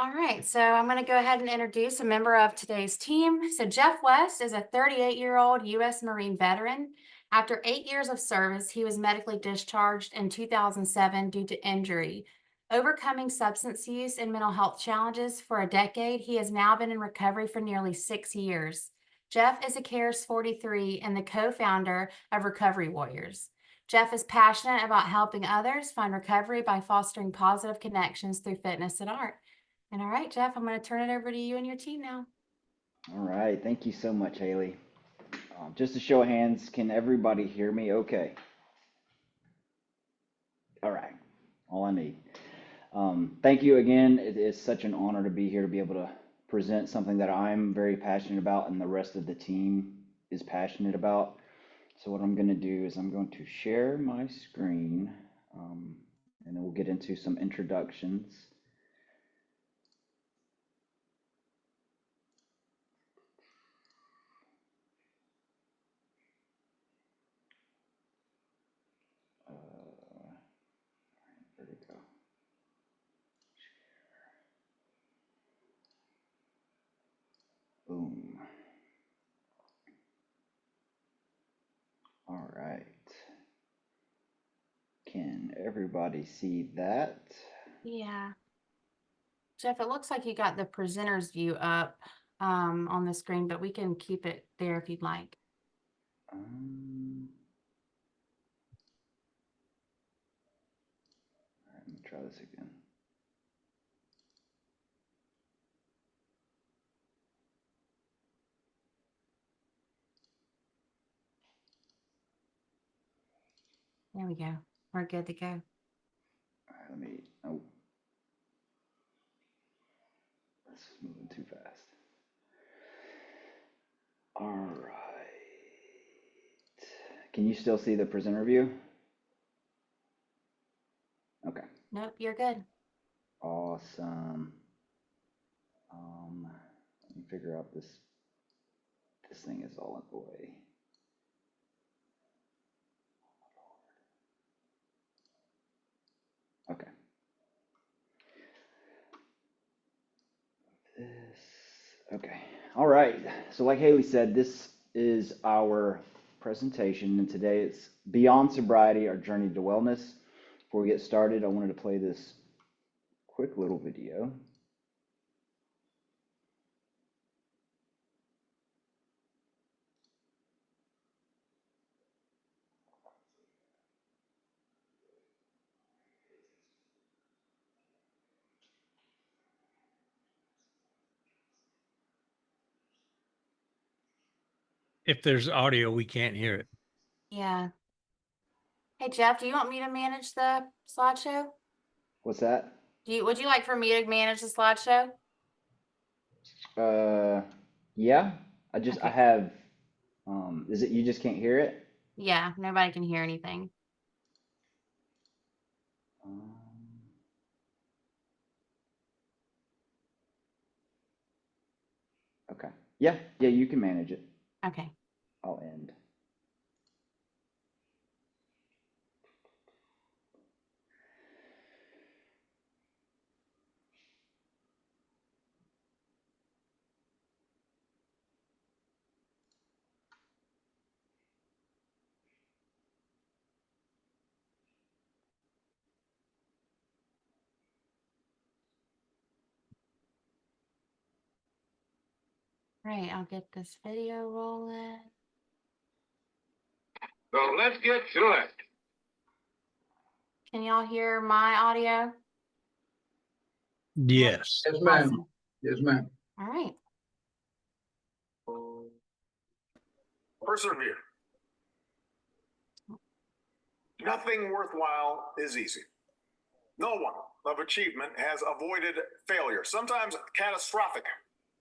All right, so I'm going to go ahead and introduce a member of today's team. So, Jeff West is a 38-year-old U.S. Marine veteran. After 8 years of service, he was medically discharged in 2007 due to injury. Overcoming substance use and mental health challenges for a decade, he has now been in recovery for nearly 6 years. Jeff is a CARES 43 and the co founder of Recovery Warriors. Jeff is passionate about helping others find recovery by fostering positive connections through fitness and art. And all right, Jeff, I'm going to turn it over to you and your team now. All right, thank you so much, Haley. Just a show of hands, can everybody hear me okay? All right, all I need. Thank you again. It is such an honor to be here to be able to present something that I'm very passionate about and the rest of the team is passionate about. So what I'm going to do is I'm going to share my screen and then we'll get into some introductions. There we go. Boom. All right. Can everybody see that? Yeah. Jeff, it looks like you got the presenter's view up on the screen, but we can keep it there if you'd like. All right, let me try this again. There we go. We're good to go. All right, let me, oh, this is moving too fast. All right. Can you still see the presenter view? Okay. Nope, you're good. Awesome. Let me figure out this thing is all in the way. Okay. Okay. All right. So like Haley said, this is our presentation, and today it's Beyond Sobriety, Our Journey to Wellness. Before we get started, I wanted to play this quick little video. If there's audio, we can't hear it. Yeah. Hey, Jeff, do you want me to manage the slideshow? What's that? Would you like for me to manage the slideshow? Yeah. I Okay. have, is it you just can't hear it? Yeah, nobody can hear anything. Okay. Yeah, you can manage it. Okay. I'll end. Right, I'll get this video rolling. So let's get to it. Can y'all hear my audio? Yes. Yes, ma'am. Awesome. Yes, ma'am. All right. Persevere. Nothing worthwhile is easy. No one of achievement has avoided failure, sometimes catastrophic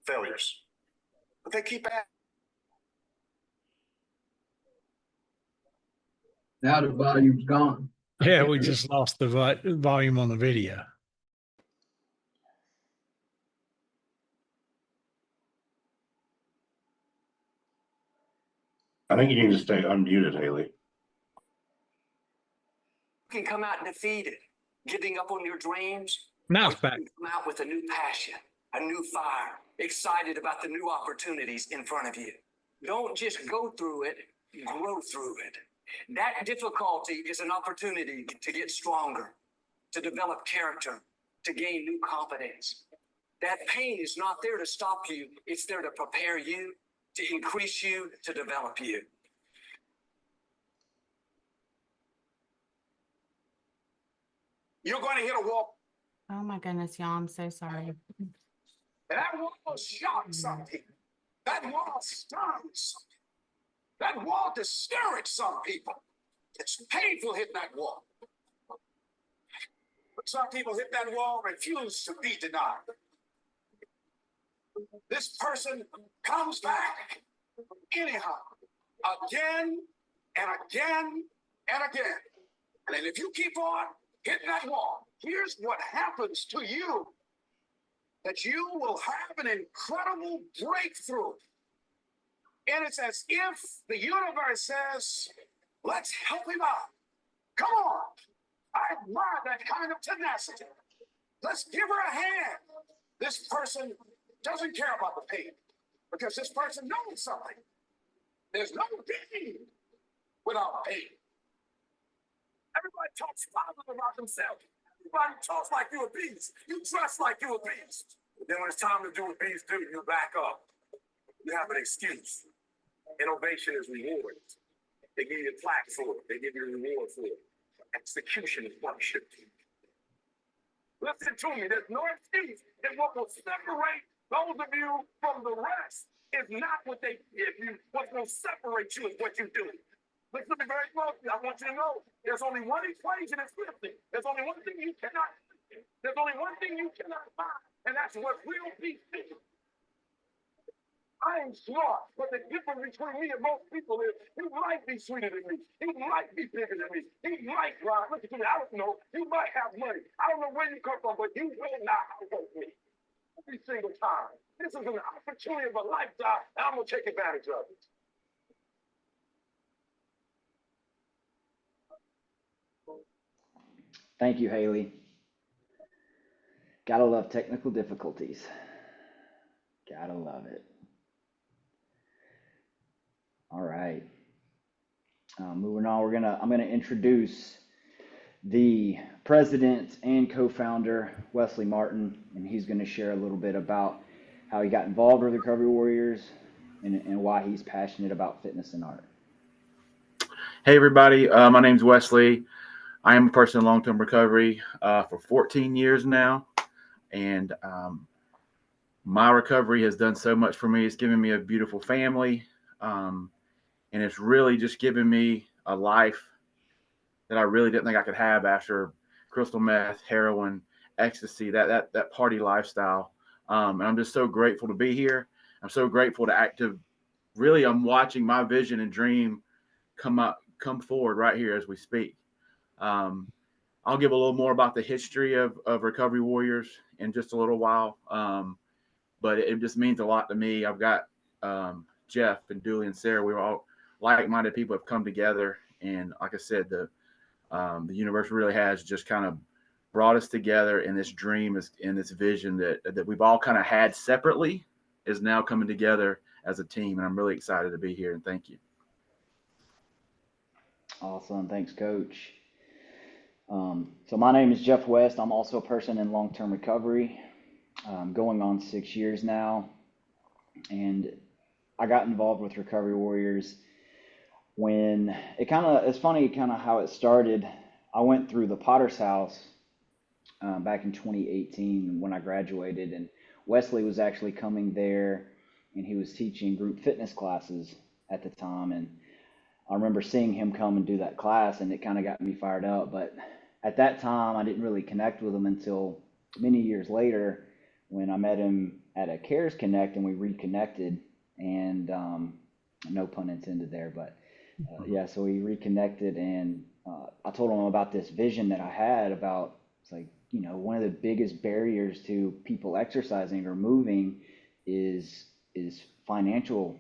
failures. But they keep at. Now the volume's gone. Yeah, we just lost the volume on the video. I think you need to stay unmuted, Haley. You can come out defeated, giving up on your dreams, Now it's back. Come out with a new passion, a new fire, excited about the new opportunities in front of you. Don't just go through it, grow through it. That difficulty is an opportunity to get stronger, to develop character, to gain new confidence. That pain is not there to stop you. It's there to prepare you, to increase you, to develop you. You're going to hit a wall. Oh my goodness, y'all, I'm so sorry. And that wall shocks some people. That wall stuns some people. That wall discourages some people. It's painful hitting that wall. But some people hit that wall and refuse to be denied. This person comes back anyhow, again and again and again. And then if you keep on hitting that wall, here's what happens to you. That you will have an incredible breakthrough. And it's as if the universe says, let's help him out. Come on. I admire that kind of tenacity. Let's give her a hand. This person doesn't care about the pain because this person knows something. There's no pain without pain. Everybody talks positive about themselves. Everybody talks like you're a beast. You dress like you're a beast. But then when it's time to do what beasts do, you back up. You have an excuse. Innovation is rewarded. They give you a plaque for it. They give you a reward for it. Execution is punishment. Listen to me. There's no excuse. And what will separate those of you from the rest is not what they give you. What will separate you is what you do. Listen to me very closely. I want you to know there's only one equation that's missing. There's only one thing you cannot do. There's only one thing you cannot find, and that's what real peace is. I am smart, but the difference between me and most people is he might be sweeter than me. He might be bigger than me. He might drive. Listen to me. I don't know. You might have money. I don't know where you come from, but you will not outwork me every single time. This is an opportunity of a lifetime, and I'm going to take advantage of it. Thank you, Haley. Gotta love technical difficulties. Gotta love it. All right. Moving on, I'm gonna introduce the president and co-founder, Wesley Martin, and he's gonna share a little bit about how he got involved with Recovery Warriors and why he's passionate about fitness and art. Hey everybody, my name's Wesley. I am a person in long-term recovery for 14 years now, and my recovery has done so much for me. It's given me a beautiful family, and it's really just given me a life that I really didn't think I could have after crystal meth, heroin, ecstasy, that party lifestyle. And I'm just so grateful to be here. I'm so grateful to really, I'm watching my vision and dream come forward right here as we speak. I'll give a little more about the history of Recovery Warriors in just a little while. But it just means a lot to me. I've got Jeff and Dooley and Sarah. We're all like-minded people have come together. And like I said, the universe really has just kind of brought us together, and this dream and this vision that we've all kind of had separately is now coming together as a team. And I'm really excited to be here, and thank you. Awesome. Thanks, Coach. So my name is Jeff West. I'm also a person in long-term recovery, going on 6 years now. And I got involved with Recovery Warriors when it's funny kind of how it started. I went through the Potter's House back in 2018 when I graduated, and Wesley was actually coming there, and he was teaching group fitness classes at the time. And I remember seeing him come and do that class, and it kind of got me fired up. But at that time, I didn't really connect with him until many years later when I met him at a CARES Connect, and we reconnected. And no pun intended there, but yeah, so we reconnected, and I told him about this vision that I had about, it's like, one of the biggest barriers to people exercising or moving is financial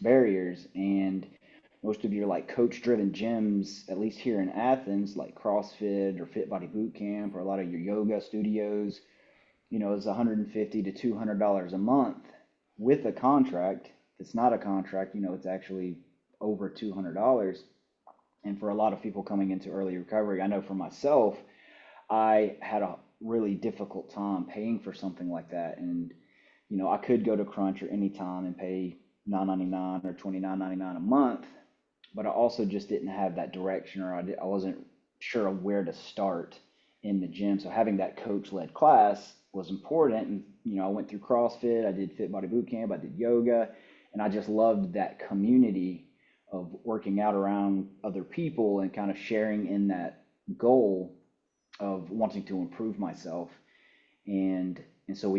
barriers. And most of your like coach driven gyms, at least here in Athens, like CrossFit or Fit Body Boot Camp or a lot of your yoga studios, is $150 to $200 a month with a contract. If it's not a contract, it's actually over $200. And for a lot of people coming into early recovery, I know for myself, I had a really difficult time paying for something like that. And, I could go to Crunch or Anytime and pay $9.99 or $29.99 a month, but I also just didn't have that direction, or I wasn't sure of where to start in the gym. So having that coach-led class was important. And, I went through CrossFit, I did Fit Body Boot Camp, I did yoga, and I just loved that community of working out around other people and kind of sharing in that goal of wanting to improve myself. And so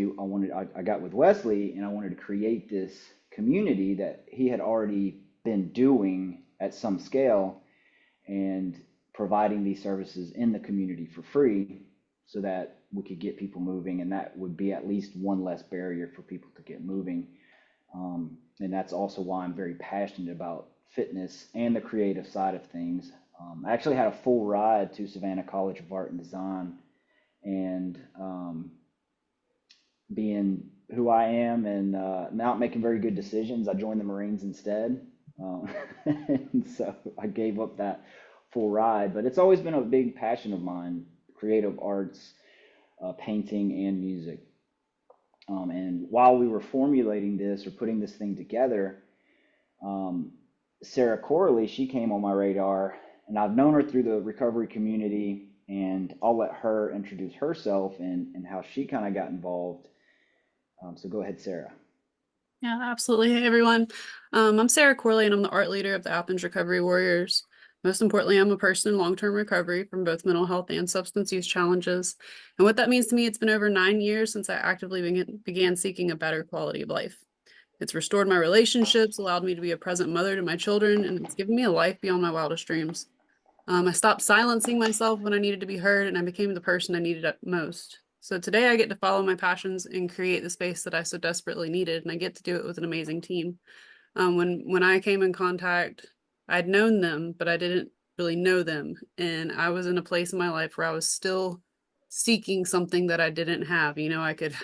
I got with Wesley, and I wanted to create this community that he had already been doing at some scale and providing these services in the community for free so that we could get people moving, and that would be at least one less barrier for people to get moving. And that's also why I'm very passionate about fitness and the creative side of things. I actually had a full ride to Savannah College of Art and Design, and being who I am and not making very good decisions, I joined the Marines instead. And so I gave up that full ride, but it's always been a big passion of mine, creative arts, painting and music. And while we were formulating this or putting this thing together, Sarah Corley, she came on my radar, and I've known her through the recovery community, and I'll let her introduce herself and how she kind of got involved. So go ahead, Sarah. Yeah, absolutely. Hey, everyone. I'm Sarah Corley, and I'm the art leader of the Athens Recovery Warriors. Most importantly, I'm a person in long-term recovery from both mental health and substance use challenges. And what that means to me, it's been over 9 years since I actively began seeking a better quality of life. It's restored my relationships, allowed me to be a present mother to my children, and it's given me a life beyond my wildest dreams. I stopped silencing myself when I needed to be heard, and I became the person I needed at most. So today I get to follow my passions and create the space that I so desperately needed, and I get to do it with an amazing team. When I came in contact, I'd known them, but I didn't really know them. And I was in a place in my life where I was still seeking something that I didn't have. I could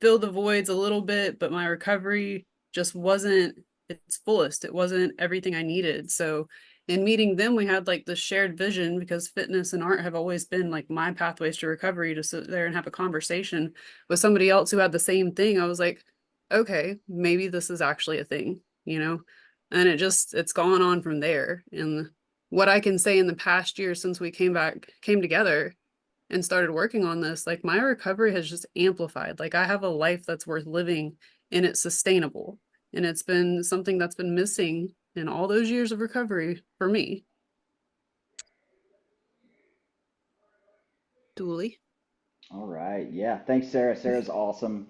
fill the voids a little bit, but my recovery just wasn't its fullest. It wasn't everything I needed. So in meeting them, we had like this shared vision, because fitness and art have always been like my pathways to recovery, to sit there and have a conversation with somebody else who had the same thing. I was like, okay, maybe this is actually a thing, and it's gone on from there. And what I can say in the past year since we came together and started working on this, like my recovery has just amplified. Like I have a life that's worth living, and it's sustainable. And it's been something that's been missing in all those years of recovery for me. Dooley. All right. Yeah. Thanks, Sarah. Sarah's awesome.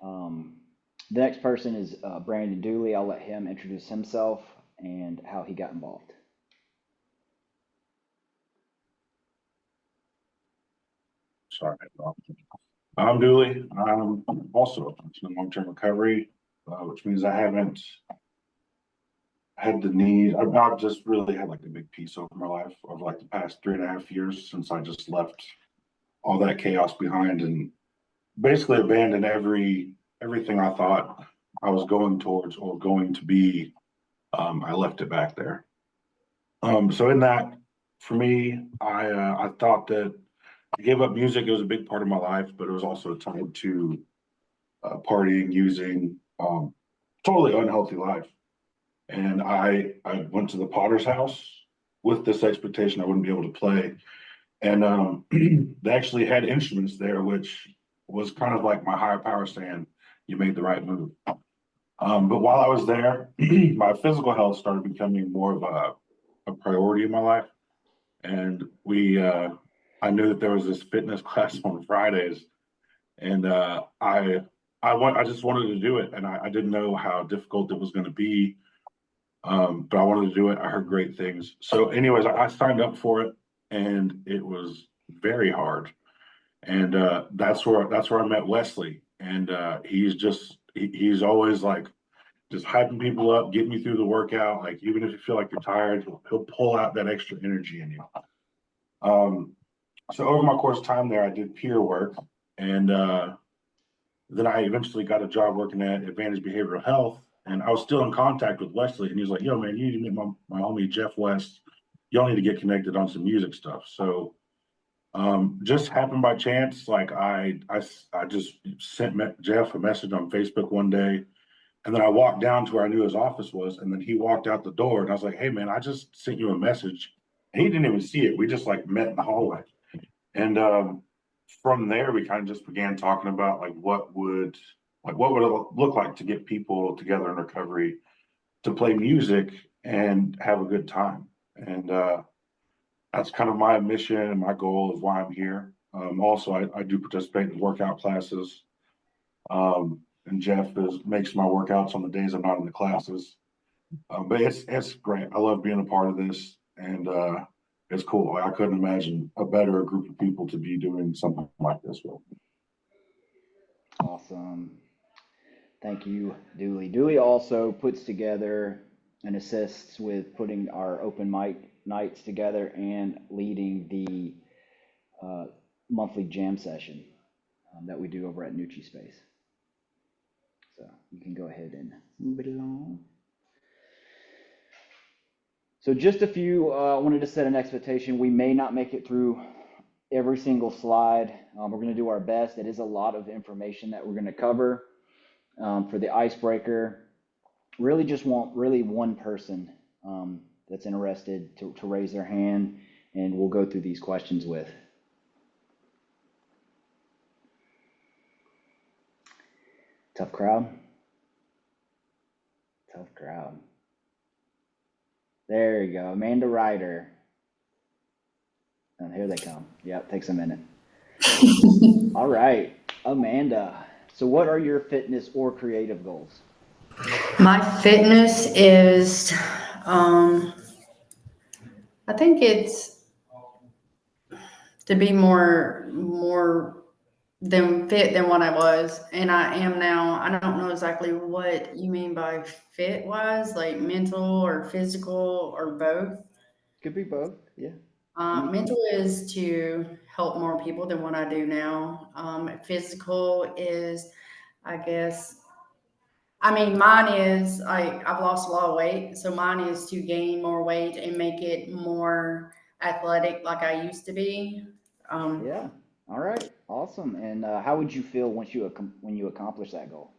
The next person is Brandon Dooley. I'll let him introduce himself and how he got involved. Sorry. I'm Dooley. I'm also a person in long-term recovery, which means I haven't had the need. I've just really had like a big piece over my life over like the past 3.5 years since I just left all that chaos behind and basically abandoned everything I thought I was going towards or going to be. I left it back there. So in that, for me, I thought that I gave up music. It was a big part of my life, but it was also tied to partying, using, totally unhealthy life. And I went to the Potter's house with this expectation I wouldn't be able to play. And they actually had instruments there, which was kind of like my higher power saying, you made the right move. But while I was there, my physical health started becoming more of a priority in my life. And I knew that there was this fitness class on Fridays, and I just wanted to do it, and I didn't know how difficult it was going to be, but I wanted to do it. I heard great things. So, anyways, I signed up for it, and it was very hard. And that's where I met Wesley, and he's always like just hyping people up, getting you through the workout. Like, even if you feel like you're tired, he'll pull out that extra energy in you. So over my course of time there, I did peer work, and then I eventually got a job working at Advantage Behavioral Health, and I was still in contact with Wesley, and he was like, "Yo, man, you need to meet my homie Jeff West. Y'all need to get connected on some music stuff." So just happened by chance. Like I just sent Jeff a message on Facebook one day, and then I walked down to where I knew his office was, and then he walked out the door, and I was like, "Hey, man, I just sent you a message." And he didn't even see it. We just like met in the hallway, and from there we kind of just began talking about like what would it look like to get people together in recovery to play music and have a good time. And that's kind of my mission and my goal of why I'm here. Also, I do participate in workout classes. And Jeff makes my workouts on the days I'm not in the classes. But it's great. I love being a part of this, and it's cool. I couldn't imagine a better group of people to be doing something like this with. Awesome. Thank you, Dooley. Dooley also puts together and assists with putting our open mic nights together and leading the monthly jam session that we do over at Nucci Space. So you can go ahead and move it along. So just a few, I wanted to set an expectation. We may not make it through every single slide. We're going to do our best. It is a lot of information that we're going to cover. For the icebreaker, really just want one person that's interested to raise their hand, and we'll go through these questions with. Tough crowd. Tough crowd. There you go, Amanda Ryder. And here they come. Yep, takes a minute. All right, Amanda. So what are your fitness or creative goals? My fitness is, I think it's to be more than fit than what I was, and I am now. I don't know exactly what you mean by fit wise, like mental or physical or both. Could be both, yeah. Mental is to help more people than what I do now. Physical is, I guess, I mean, mine is I've lost a lot of weight, so mine is to gain more weight and make it more athletic, like I used to be. Yeah. All right. Awesome. And how would you feel when you accomplish that goal?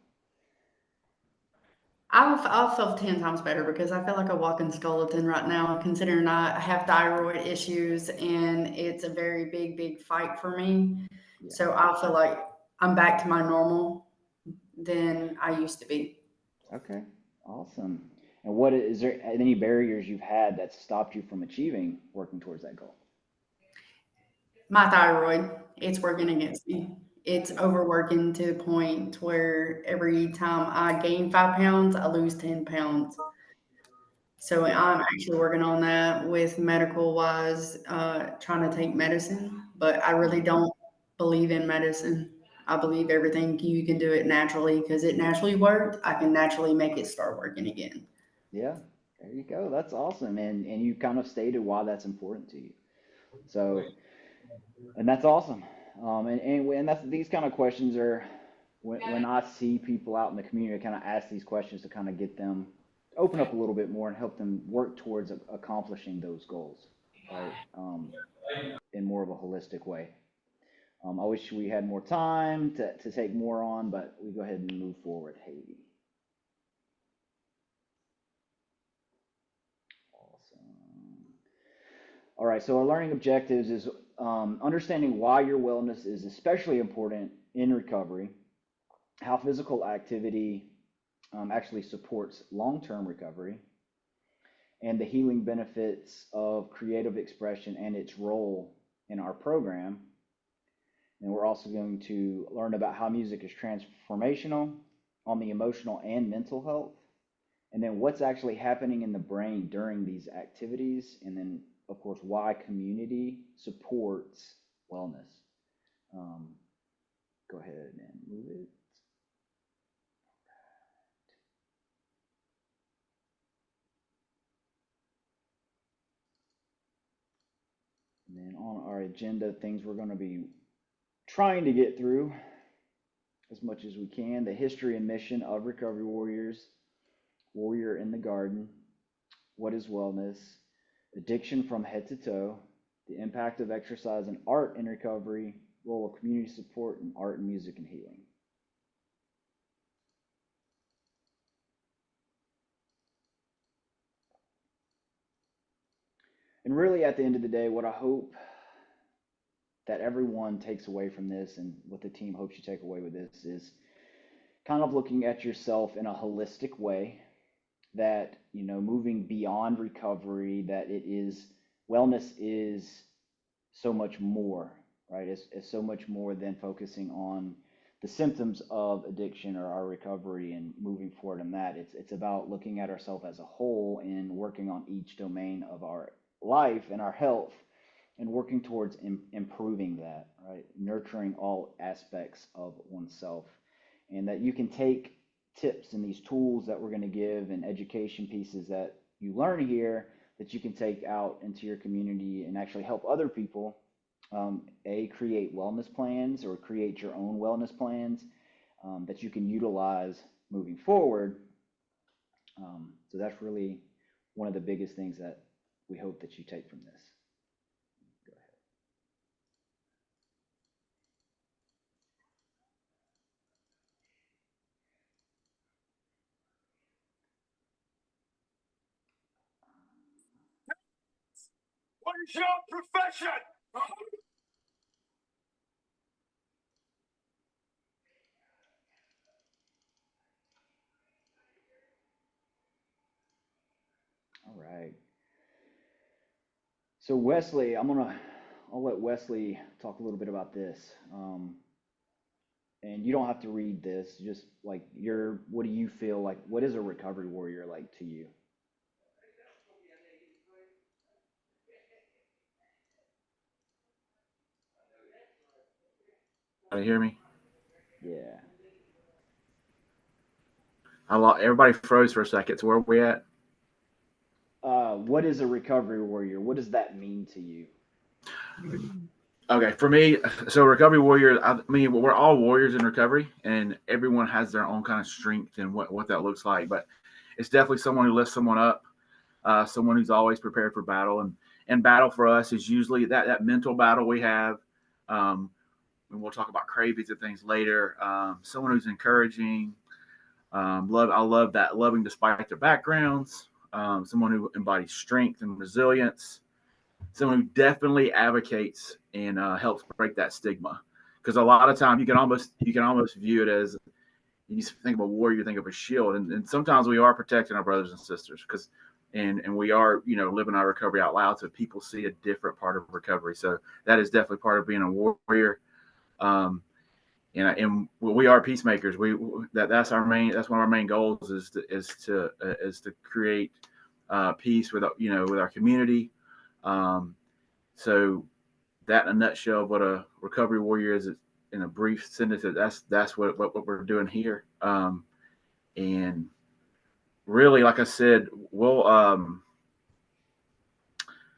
I'll feel 10 times better because I feel like a walking skeleton right now, considering I have thyroid issues and it's a very big fight for me. Yeah. So I feel like I'm back to my normal than I used to be. Okay. Awesome. And is there any barriers you've had that stopped you from achieving working towards that goal? My thyroid, it's working against me. It's overworking to the point where every time I gain 5 pounds, I lose 10 pounds. So I'm actually working on that with medical wise, trying to take medicine, but I really don't believe in medicine. I believe everything you can do it naturally because it naturally worked. I can naturally make it start working again. Yeah. There you go. That's awesome. And you kind of stated why that's important to you. So, and that's awesome. And that's these kind of questions are when I see people out in the community, I kind of ask these questions to kind of get them open up a little bit more and help them work towards accomplishing those goals, right? In more of a holistic way. I wish we had more time to take more on, but we go ahead and move forward. Haiti. Awesome. All right, so our learning objectives is understanding why your wellness is especially important in recovery, how physical activity actually supports long-term recovery, and the healing benefits of creative expression and its role in our program. And we're also going to learn about how music is transformational on the emotional and mental health, and then what's actually happening in the brain during these activities, and then, of course, why community supports wellness. Go ahead and move it. And then on our agenda, things we're going to be trying to get through as much as we can: the history and mission of Recovery Warriors, Warrior in the Garden, what is wellness, addiction from head to toe, the impact of exercise and art in recovery, role of community support, and art and music and healing. And really, at the end of the day, what I hope that everyone takes away from this, and what the team hopes you take away with this, is kind of looking at yourself in a holistic way, that, moving beyond recovery, that wellness is so much more, right? It's so much more than focusing on the symptoms of addiction or our recovery and moving forward in that. It's about looking at ourselves as a whole and working on each domain of our life and our health, and working towards improving that, right? Nurturing all aspects of oneself, and that you can take tips and these tools that we're going to give and education pieces that you learn here, that you can take out into your community and actually help other people, create wellness plans or create your own wellness plans, that you can utilize moving forward. So that's really one of the biggest things that we hope that you take from this. Go ahead. What is your profession? All right. So Wesley, I'll let Wesley talk a little bit about this. And you don't have to read this, just like what do you feel like? What is a recovery warrior like to you? Can you hear me? Yeah. Everybody froze for a second. So where are we at? What is a recovery warrior? What does that mean to you? Okay, for me, so recovery warrior, I mean, we're all warriors in recovery, and everyone has their own kind of strength and what that looks like. But it's definitely someone who lifts someone up, someone who's always prepared for battle. And battle for us is usually that mental battle we have. And we'll talk about cravings and things later. Someone who's encouraging, I love that, loving despite their backgrounds. Someone who embodies strength and resilience. Someone who definitely advocates and helps break that stigma. Because a lot of time you can almost view it as, you think of a warrior, you think of a shield, and sometimes we are protecting our brothers and sisters, because and we are living our recovery out loud, so people see a different part of recovery. So that is definitely part of being a warrior. And we are peacemakers. That's one of our main goals is to create peace with our community. So that in a nutshell, what a recovery warrior is, in a brief sentence, that's what we're doing here. And really, like I said,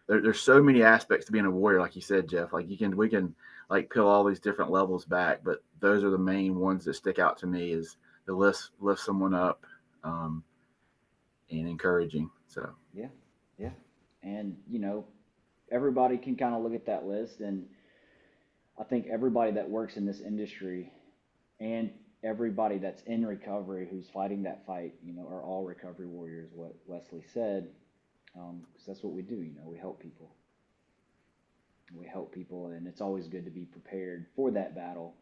there's so many aspects to being a warrior, like you said, Jeff. Like we can like peel all these different levels back, but those are the main ones that stick out to me, is the lift someone up, and encouraging. So Yeah. And everybody can kind of look at that list, and I think everybody that works in this industry and everybody that's in recovery who's fighting that fight, are all recovery warriors. What Wesley said, because that's what we do. We help people. We help people, and it's always good to be prepared for that battle,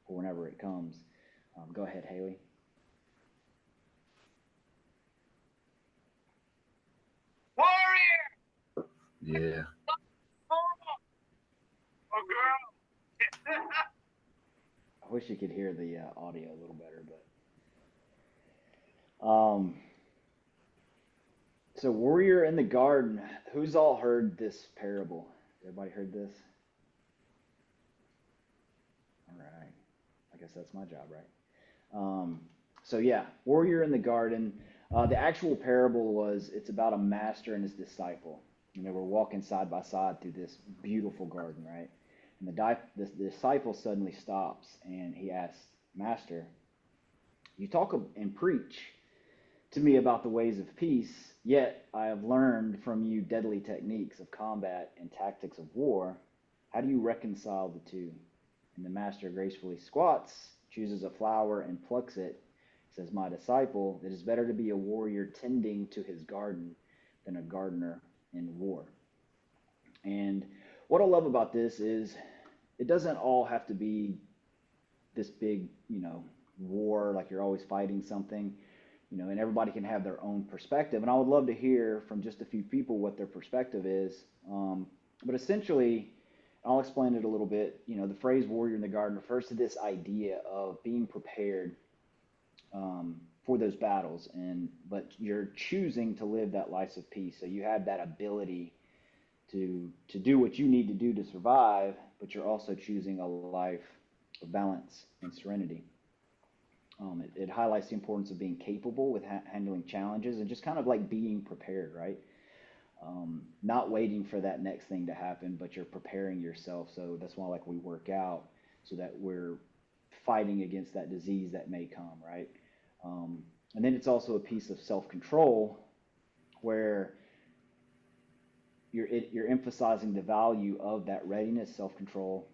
for whenever it comes. Go ahead, Haley. Warrior! yeah, A girl! I wish you could hear the audio a little better, but so warrior in the garden. Who's all heard this parable? Everybody heard this? All right. I guess that's my job, right? So yeah, warrior in the garden. The actual parable it's about a master and his disciple. we're walking side by side through this beautiful garden, right? And the disciple suddenly stops and he asks, Master, you talk and preach to me about the ways of peace, yet I have learned from you deadly techniques of combat and tactics of war. How do you reconcile the two? And the master gracefully squats, chooses a flower, and plucks it. Says, My disciple, it is better to be a warrior tending to his garden than a gardener in war. And what I love about this is it doesn't all have to be this big, war, like you're always fighting something, and everybody can have their own perspective. And I would love to hear from just a few people what their perspective is. But essentially, I'll explain it a little bit. The phrase warrior in the garden refers to this idea of being prepared for those battles, but you're choosing to live that life of peace. So you have that ability to do what you need to do to survive, but you're also choosing a life of balance and serenity. It highlights the importance of being capable with handling challenges and just kind of like being prepared, right? Not waiting for that next thing to happen, but you're preparing yourself. So that's why like we work out so that we're fighting against that disease that may come, right? And then it's also a piece of self-control where you're emphasizing the value of that readiness, self-control.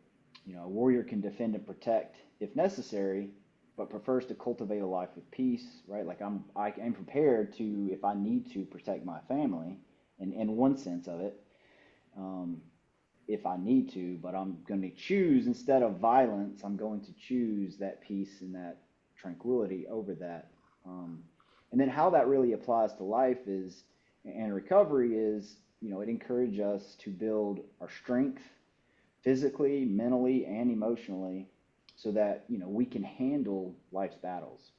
A warrior can defend and protect if necessary, but prefers to cultivate a life of peace, right? Like I am prepared to, if I need to, protect my family, in one sense of it, if I need to. But I'm going to choose, instead of violence, I'm going to choose that peace and that tranquility over that. And then how that really applies to life is, and recovery is, it encourages us to build our strength physically, mentally, and emotionally so that, we can handle life's battles,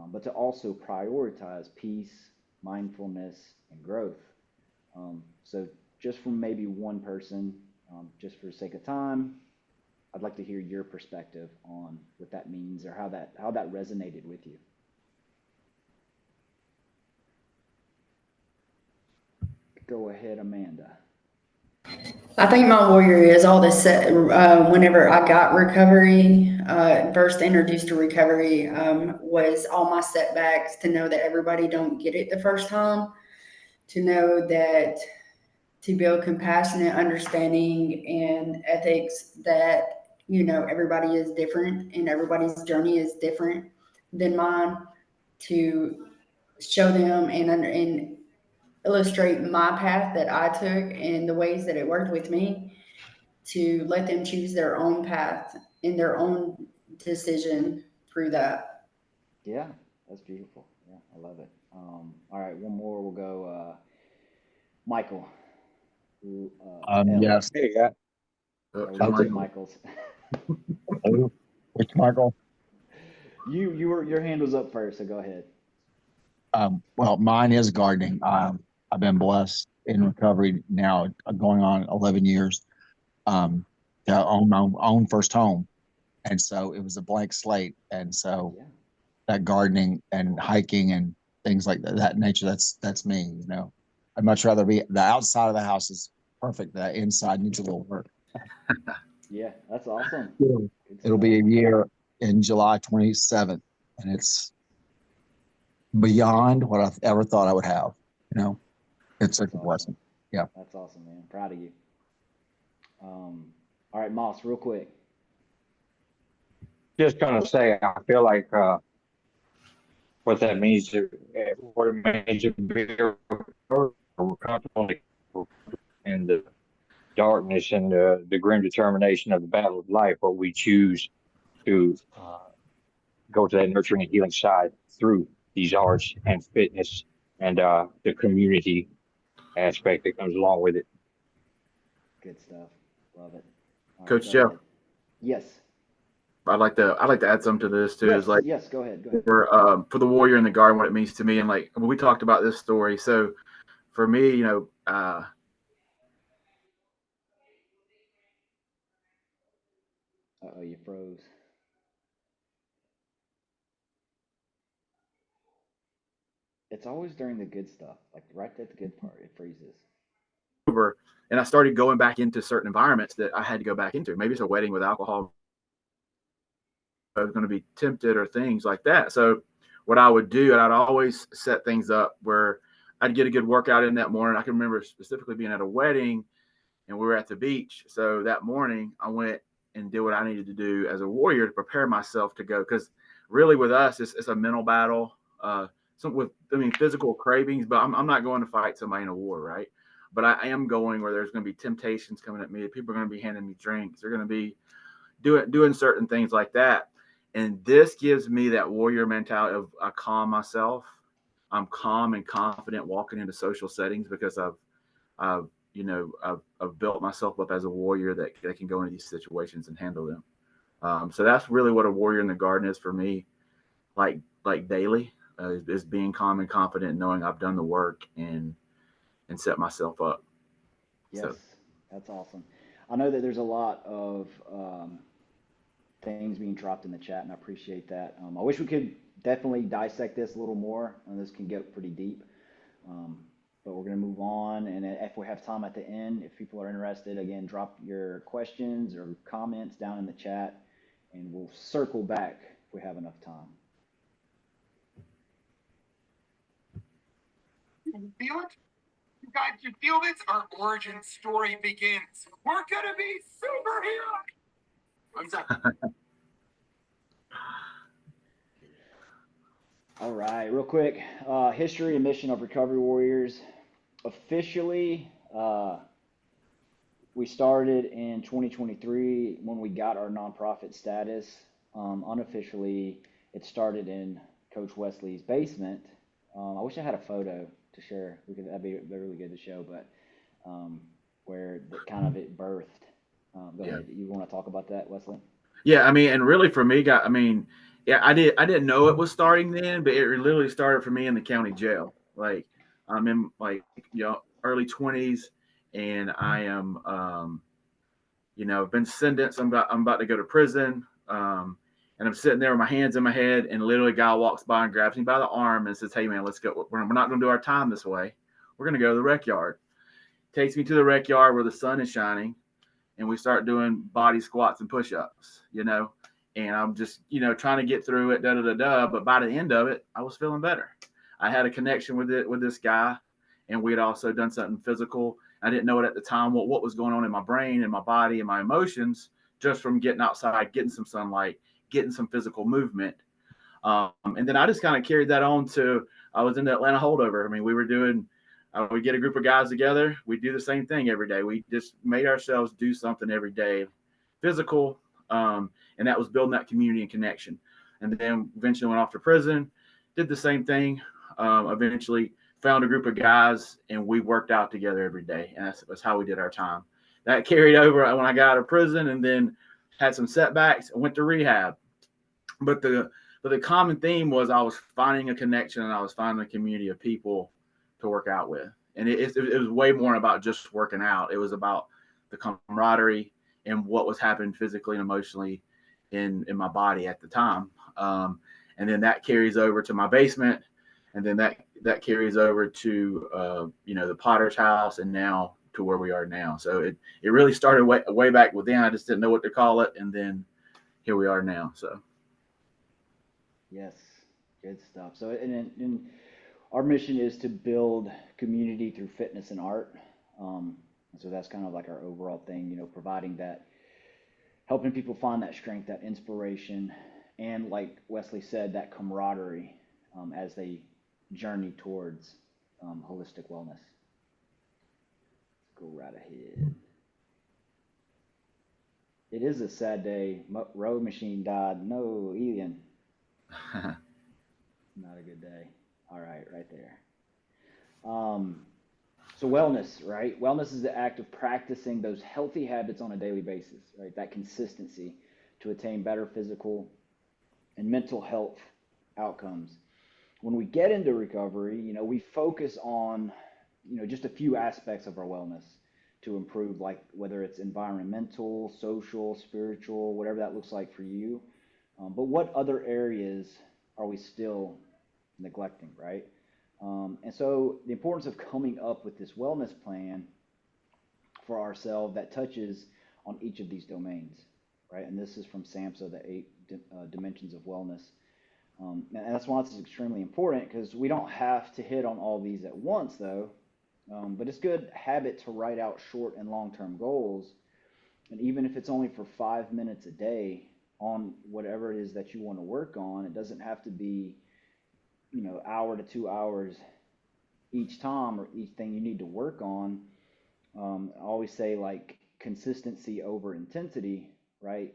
but to also prioritize peace, mindfulness, and growth. So just from maybe one person, just for the sake of time, I'd like to hear your perspective on what that means or how that resonated with you. Go ahead, Amanda. I think my warrior is all this. Whenever I got recovery, first introduced to recovery, was all my setbacks. To know that everybody don't get it the first time. To know that to build compassionate understanding and ethics that everybody is different and everybody's journey is different than mine. To show them and illustrate my path that I took and the ways that it worked with me, to let them choose their own path and their own decision through that. Yeah, that's beautiful. Yeah, I love it. All right, one more. We'll go Michael. L. Yes. Hey, Yeah, we got Okay. two Michaels. Which Michael? Your hand was up first, so go ahead. Well, mine is gardening. I've been blessed in recovery now, going on 11 years, to own my own first home. And so it was a blank slate. And so Yeah, that gardening and hiking and things like that nature, that's me, I'd much rather be the outside of the house is perfect. The inside needs a little work. yeah, that's awesome. Yeah. Good It'll stuff. be a year in July 27th, and it's beyond what I ever thought I would have. It's such That's a awesome. blessing. Yeah. That's awesome, man. Proud of you. All right, Moss, real quick. Just gonna say, I feel like what that means to what it means to be comfortable in the darkness and the grim determination of the battle of life. What we choose to go to that nurturing and healing side through these arts and fitness and the community aspect that comes along with it. Good stuff. Love it. All right, Coach go Jeff, ahead. Yes. I'd like to add something to this too. Yes. Is like Yes. Go ahead. Go ahead. for the warrior in the garden, what it means to me, and like when we talked about this story. So for me, Uh-oh, you froze. It's always during the good stuff, like right at the good part, it freezes. over, and I started going back into certain environments that I had to go back into. Maybe it's a wedding with alcohol. I was going to be tempted or things like that. So what I would do, and I'd always set things up where I'd get a good workout in that morning. I can remember specifically being at a wedding and we were at the beach. So that morning I went and did what I needed to do as a warrior to prepare myself to go. Because really with us, it's a mental battle. Physical cravings, but I'm not going to fight somebody in a war, right? But I am going where there's going to be temptations coming at me. People are going to be handing me drinks. They're going to be doing certain things like that. And this gives me that warrior mentality of I calm myself. I'm calm and confident walking into social settings because I've built myself up as a warrior that can go into these situations and handle them. So that's really what a warrior in the garden is for me, like daily, is being calm and confident, knowing I've done the work and set myself up. Yes, So. That's awesome. I know that there's a lot of things being dropped in the chat, and I appreciate that. I wish we could definitely dissect this a little more, and this can get pretty deep. But we're going to move on, and if we have time at the end, if people are interested, again, drop your questions or comments down in the chat, and we'll circle back if we have enough time. You feel it? You guys, you feel this? Our origin story begins. We're gonna be superheroes. I'm sorry. All right, real quick, history and mission of Recovery Warriors. Officially, we started in 2023 when we got our nonprofit status. Unofficially, it started in Coach Wesley's basement. I wish I had a photo to share. That'd be really good to show, but where it birthed. Go ahead. You want to talk about that, Wesley? Yeah, and really for me, I didn't know it was starting then, but it literally started for me in the county jail. Like I'm in early 20s, and I am I've been sentenced. I'm about to go to prison. And I'm sitting there with my hands in my head, and literally a guy walks by and grabs me by the arm and says, "Hey man, let's go. We're not going to do our time this way. We're going to go to the rec yard." Takes me to the rec yard where the sun is shining, and we start doing body squats and push-ups, and I'm just, trying to get through it, But by the end of it, I was feeling better. I had a connection with this guy, and we had also done something physical. I didn't know it at the time, what was going on in my brain and my body and my emotions, just from getting outside, getting some sunlight, getting some physical movement. And then I just kind of carried that on to, I was in the Atlanta holdover. We were doing, we get a group of guys together. We do the same thing every day. We just made ourselves do something every day, physical. And that was building that community and connection. And then eventually went off to prison, did the same thing. Eventually found a group of guys, and we worked out together every day. And that's how we did our time. That carried over when I got out of prison, and then had some setbacks and went to rehab. But the common theme was I was finding a connection, and I was finding a community of people to work out with. And it was way more about just working out. It was about the camaraderie and what was happening physically and emotionally in my body at the time. And then that carries over to my basement, and then that carries over to the Potter's house, and now to where we are now. So it really started way back with then. I just didn't know what to call it, and then here we are now. So yes, good stuff. So and our mission is to build community through fitness and art. So that's kind of like our overall thing, providing that, helping people find that strength, that inspiration, and like Wesley said, that camaraderie as they journey towards holistic wellness. Let's go right ahead. It is a sad day. Road machine died. No, Elian. Not a good day. All right, right there. So wellness, right? Wellness is the act of practicing those healthy habits on a daily basis, right? That consistency to attain better physical and mental health outcomes. When we get into recovery, we focus on, just a few aspects of our wellness to improve, like whether it's environmental, social, spiritual, whatever that looks like for you. But what other areas are we still neglecting, right? And so the importance of coming up with this wellness plan for ourselves that touches on each of these domains, right? And this is from SAMHSA, the 8 dimensions of wellness. And that's why this is extremely important, because we don't have to hit on all these at once, though. But it's good habit to write out short and long-term goals. And even if it's only for 5 minutes a day on whatever it is that you want to work on, it doesn't have to be, hour to 2 hours each time or each thing you need to work on. I always say like consistency over intensity, right?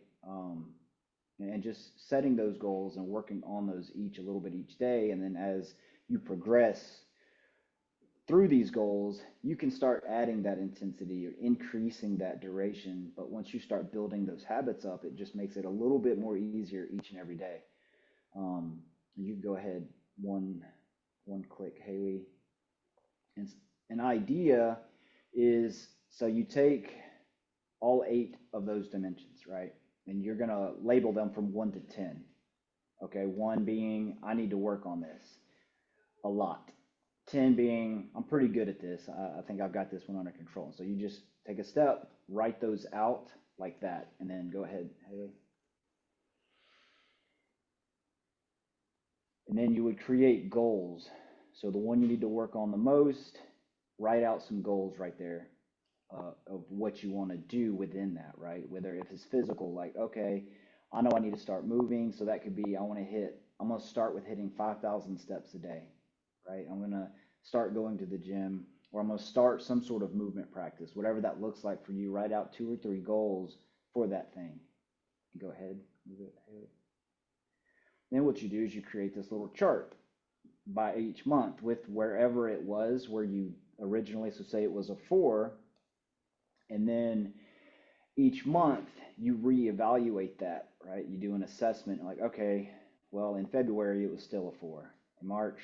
And just setting those goals and working on those a little bit each day. And then as you progress through these goals, you can start adding that intensity or increasing that duration. But once you start building those habits up, it just makes it a little bit more easier each and every day. You can go ahead one click, Haley. And an idea is, so you take all 8 of those dimensions, right? And you're going to label them from 1 to 10. Okay, 1 being, I need to work on this a lot. 10 being, I'm pretty good at this. I think I've got this one under control. So you just take a step, write those out like that, and then go ahead, Haley. And then you would create goals. So the one you need to work on the most, write out some goals right there of what you want to do within that, right? Whether if it's physical, like, okay, I know I need to start moving. So that could be, I'm going to start with hitting 5,000 steps a day, right? I'm going to start going to the gym, or I'm going to start some sort of movement practice, whatever that looks like for you. Write out 2 or 3 goals for that thing. Go ahead, move it, Haley. Then what you do is you create this little chart by each month with wherever it was where you originally, so say it was a 4, and then each month you reevaluate that, right? You do an assessment like, okay, well, in February it was still a 4. In March,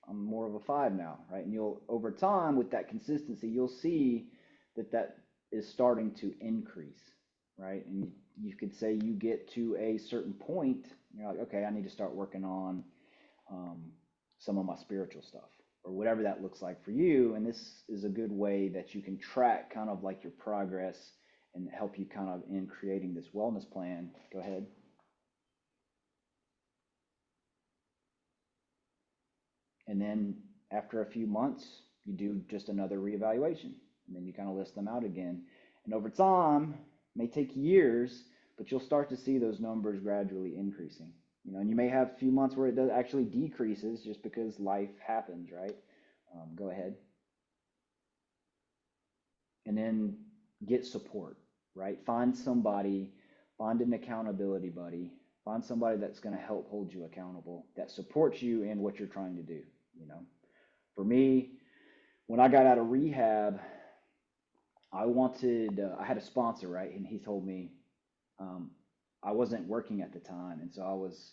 I'm more of a 5 now, right? And you'll, over time with that consistency, you'll see that that is starting to increase, right? And you could say you get to a certain point, you're like, okay, I need to start working on some of my spiritual stuff, or whatever that looks like for you. And this is a good way that you can track kind of like your progress and help you kind of in creating this wellness plan. Go ahead. And then after a few months, you do just another reevaluation, and then you kind of list them out again. And over time, it may take years, but you'll start to see those numbers gradually increasing. And you may have a few months where it does actually decreases just because life happens, right? Go ahead. And then get support, right? Find an accountability buddy, find somebody that's going to help hold you accountable, that supports you in what you're trying to do. For me, when I got out of rehab, I had a sponsor, right? And he told me, I wasn't working at the time. And so I was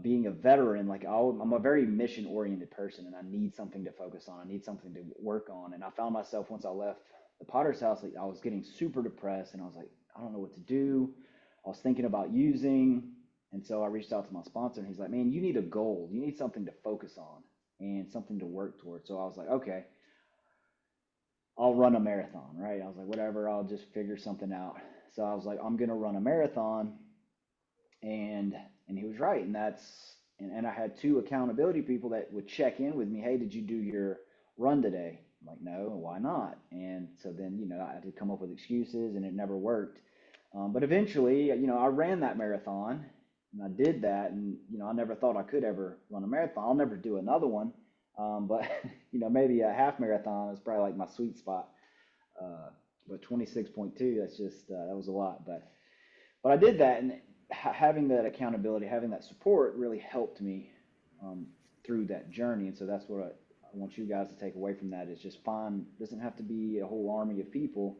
being a veteran, like I'm a very mission oriented person, and I need something to focus on. I need something to work on. And I found myself, once I left the Potter's house, like I was getting super depressed, and I was like, I don't know what to do. I was thinking about using. And so I reached out to my sponsor, and he's like, man, you need a goal. You need something to focus on and something to work towards. So I was like, okay, I'll run a marathon, right? I was like, whatever, I'll just figure something out. So I was like, I'm going to run a marathon. And he was right. And I had 2 accountability people that would check in with me. Hey, did you do your run today? I'm like, no, why not? And so then, I had to come up with excuses, and it never worked. But eventually, I ran that marathon, and I did that. And, I never thought I could ever run a marathon. I'll never do another one. But, maybe a half marathon is probably like my sweet spot. But 26.2, that's just, that was a lot. But I did that, and having that accountability, having that support really helped me through that journey. And so that's what I want you guys to take away from that, is just doesn't have to be a whole army of people,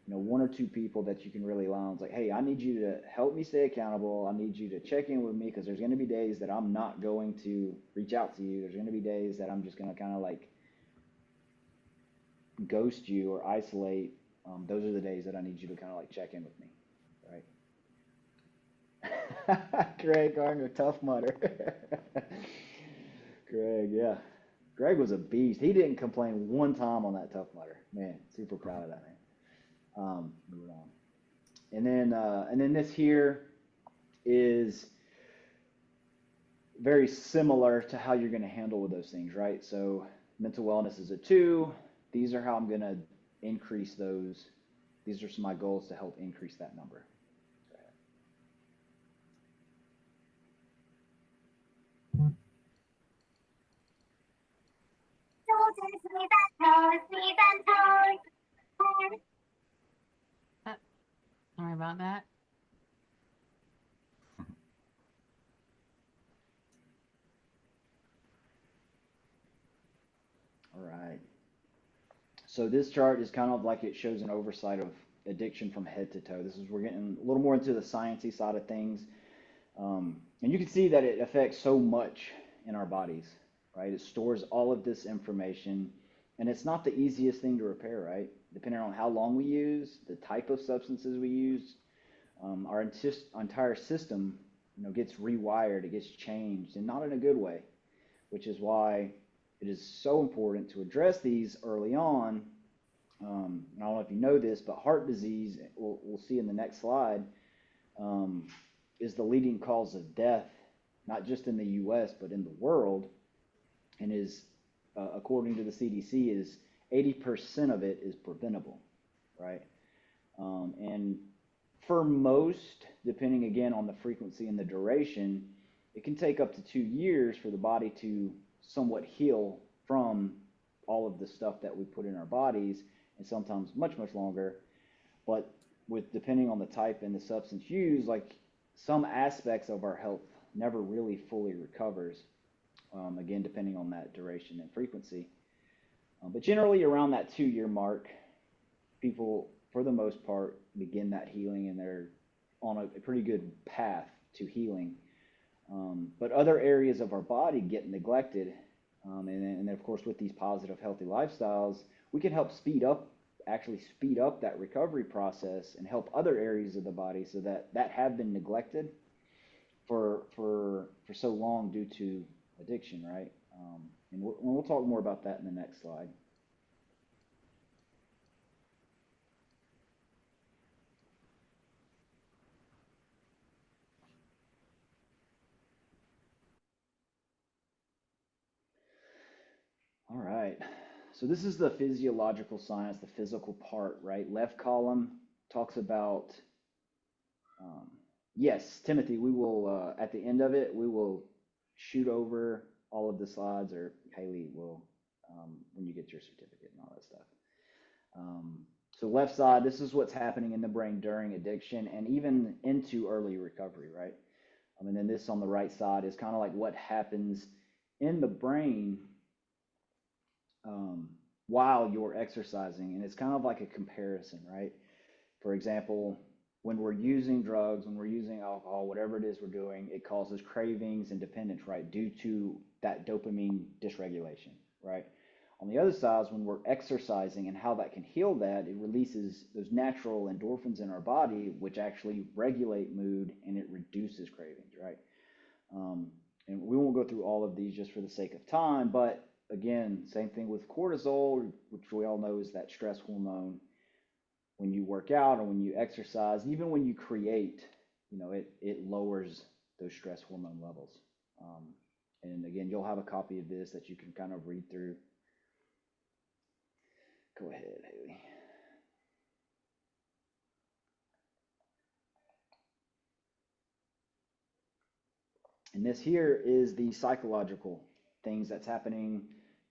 1 or 2 people that you can really rely on. It's like, hey, I need you to help me stay accountable. I need you to check in with me, because there's going to be days that I'm not going to reach out to you. There's going to be days that I'm just going to kind of like ghost you or isolate. Those are the days that I need you to kind of like check in with me, right? Greg Gardner, Tough Mudder. Greg, yeah. Greg was a beast. He didn't complain one time on that Tough Mudder. Man, super proud of that, man. Move on. And then this here is very similar to how you're going to handle with those things, right? So mental wellness is a 2. These are how I'm going to increase those. These are some of my goals to help increase that number. Sorry about that. All right. So this chart is kind of like it shows an oversight of addiction from head to toe. This is, we're getting a little more into the sciencey side of things. And you can see that it affects so much in our bodies, right? It stores all of this information, and it's not the easiest thing to repair, right? Depending on how long we use, the type of substances we use, our entire system, gets rewired, it gets changed, and not in a good way, which is why it is so important to address these early on. I don't know if you know this, but heart disease, we'll see in the next slide, is the leading cause of death, not just in the US, but in the world, and is, according to the CDC, is 80% of it is preventable, right? And for most, depending again on the frequency and the duration, it can take up to 2 years for the body to somewhat heal from all of the stuff that we put in our bodies, and sometimes much, much longer. But with depending on the type and the substance used, like some aspects of our health never really fully recovers, again, depending on that duration and frequency. But generally around that 2-year mark, people, for the most part, begin that healing, and they're on a pretty good path to healing. But other areas of our body get neglected. And then, of course, with these positive, healthy lifestyles, we can help actually speed up that recovery process and help other areas of the body so that have been neglected for so long due to addiction, right? And we'll talk more about that in the next slide. All right, so this is the physiological science, the physical part, right? Left column talks about, yes, Timothy, we will, at the end of it, we will shoot over all of the slides, or Haley will, when you get your certificate and all that stuff. So left side, this is what's happening in the brain during addiction and even into early recovery, right? And then this on the right side is kind of like what happens in the brain while you're exercising. And it's kind of like a comparison, right? For example, when we're using drugs, when we're using alcohol, whatever it is we're doing, it causes cravings and dependence, right? Due to that dopamine dysregulation, right? On the other side, when we're exercising and how that can heal that, it releases those natural endorphins in our body, which actually regulate mood, and it reduces cravings, right? And we won't go through all of these just for the sake of time, but again, same thing with cortisol, which we all know is that stress hormone. When you work out or when you exercise, even when you create, it lowers those stress hormone levels. And again, you'll have a copy of this that you can kind of read through. Go ahead, Haley. And this here is the psychological things that's happening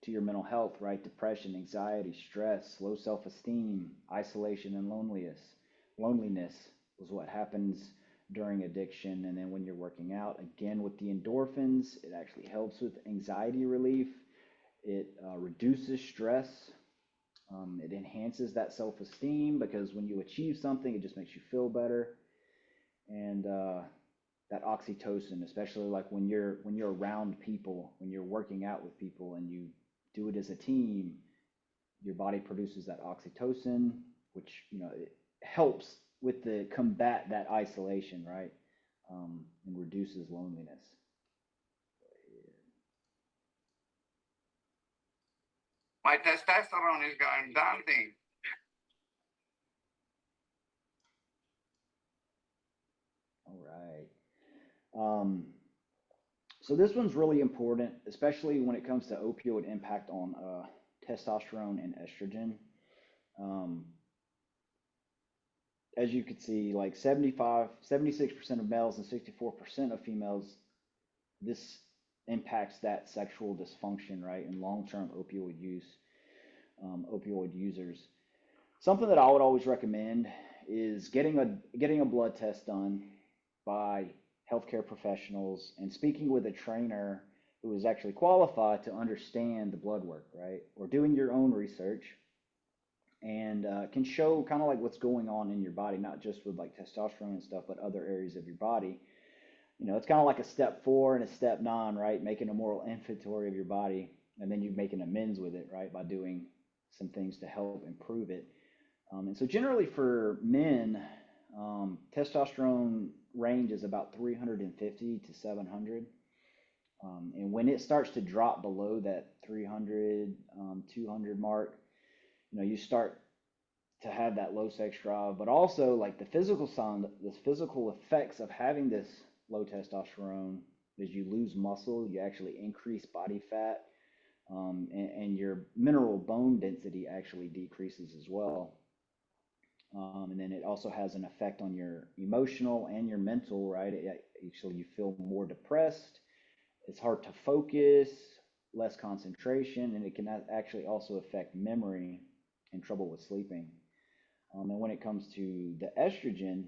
to your mental health, right? Depression, anxiety, stress, low self-esteem, isolation, and loneliness. Loneliness is what happens during addiction. And then when you're working out, again, with the endorphins, it actually helps with anxiety relief. It reduces stress. It enhances that self-esteem because when you achieve something, it just makes you feel better. And that oxytocin, especially like when you're around people, when you're working out with people and you do it as a team, your body produces that oxytocin, which it helps with the combat that isolation, right? And reduces loneliness. My testosterone is going down. So this one's really important, especially when it comes to opioid impact on testosterone and estrogen. As you can see, like 76% of males and 64% of females, this impacts that sexual dysfunction, right? And long-term opioid use, opioid users. Something that I would always recommend is getting a blood test done by healthcare professionals and speaking with a trainer who is actually qualified to understand the blood work, right? Or doing your own research and can show kind of like what's going on in your body, not just with like testosterone and stuff, but other areas of your body. You know, it's kind of like a step 4 and a step 9, right? Making a moral inventory of your body, and then you make an amends with it, right? By doing some things to help improve it. And so generally for men, testosterone range is about 350 to 700. And when it starts to drop below that 300, 200 mark, you know, you start to have that low sex drive, but also like the physical effects of having this low testosterone is you lose muscle, you actually increase body fat, and your mineral bone density actually decreases as well. And then it also has an effect on your emotional and your mental, right? Actually, you feel more depressed. It's hard to focus, less concentration, and it can actually also affect memory and trouble with sleeping. And when it comes to the estrogen,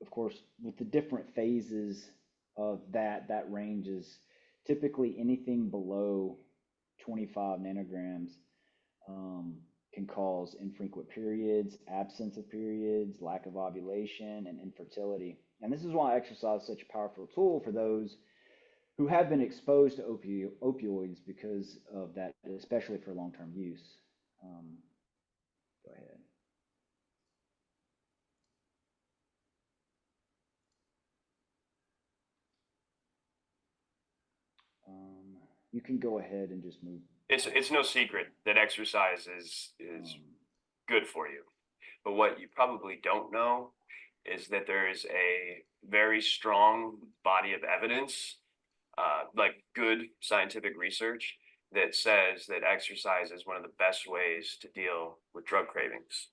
of course, with the different phases of that range is typically anything below 25 nanograms can cause infrequent periods, absence of periods, lack of ovulation, and infertility. And this is why exercise is such a powerful tool for those who have been exposed to opioids because of that, especially for long-term use. Go ahead. You can go ahead and just move. It's no secret that exercise is good for you. But what you probably don't know is that there is a very strong body of evidence, like good scientific research, that says that exercise is one of the best ways to deal with drug cravings.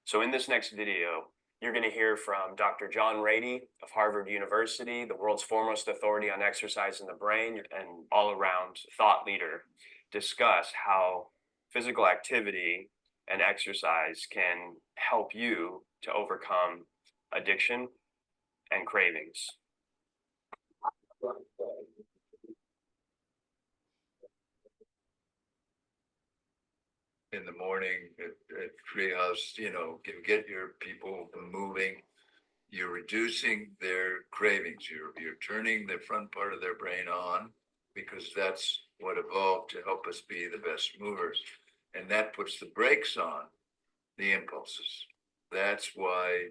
So in this next video, you're going to hear from Dr. John Rady of Harvard University, the world's foremost authority on exercise in the brain and all-around thought leader, discuss how physical activity and exercise can help you to overcome addiction and cravings. In the morning at Treehouse, you know, get your people moving. You're reducing their cravings. You're turning the front part of their brain on because that's what evolved to help us be the best movers. And that puts the brakes on the impulses. That's why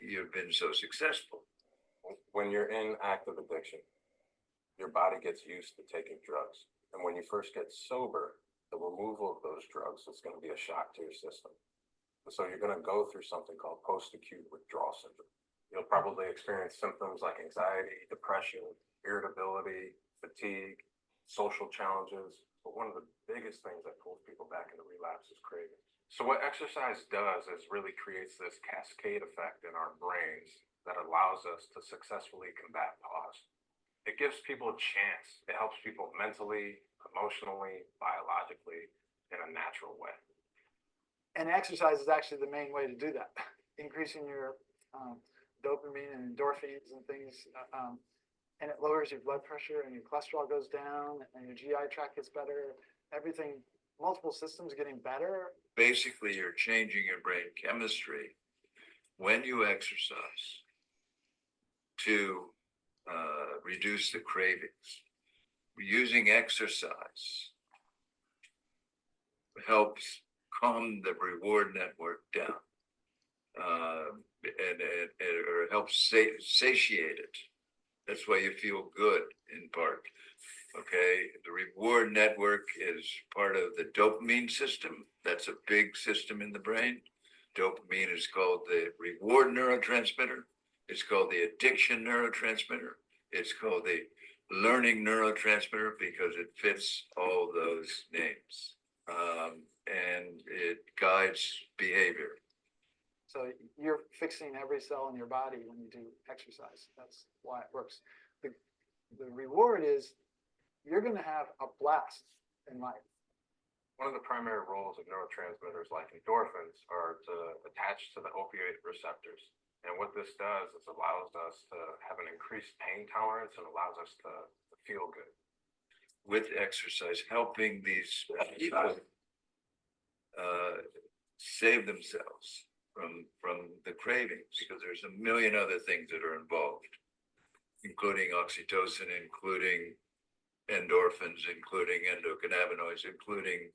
you've been so successful. When you're in active addiction, your body gets used to taking drugs. And when you first get sober, the removal of those drugs is going to be a shock to your system. And so you're going to go through something called post-acute withdrawal syndrome. You'll probably experience symptoms like anxiety, depression, irritability, fatigue, social challenges. But one of the biggest things that pulls people back into relapse is cravings. So what exercise does is really creates this cascade effect in our brains that allows us to successfully combat pause. It gives people a chance. It helps people mentally, emotionally, biologically, in a natural way. And exercise is actually the main way to do that. Increasing your dopamine and endorphins and things, and it lowers your blood pressure and your cholesterol goes down and your GI tract gets better. Everything, multiple systems getting better. Basically, you're changing your brain chemistry when you exercise to reduce the cravings. Using exercise helps calm the reward network down, and or helps satiate it. That's why you feel good in part. Okay, the reward network is part of the dopamine system. That's a big system in the brain. Dopamine is called the reward neurotransmitter. It's called the addiction neurotransmitter. It's called the learning neurotransmitter because it fits all those names. And it guides behavior. So you're fixing every cell in your body when you do exercise. That's why it works. The reward is you're going to have a blast in life. One of the primary roles of neurotransmitters like endorphins are to attach to the opioid receptors. And what this does is allows us to have an increased pain tolerance and allows us to feel good. With exercise, helping these people save themselves from the cravings, because there's a million other things that are involved, including oxytocin, including endorphins, including endocannabinoids, including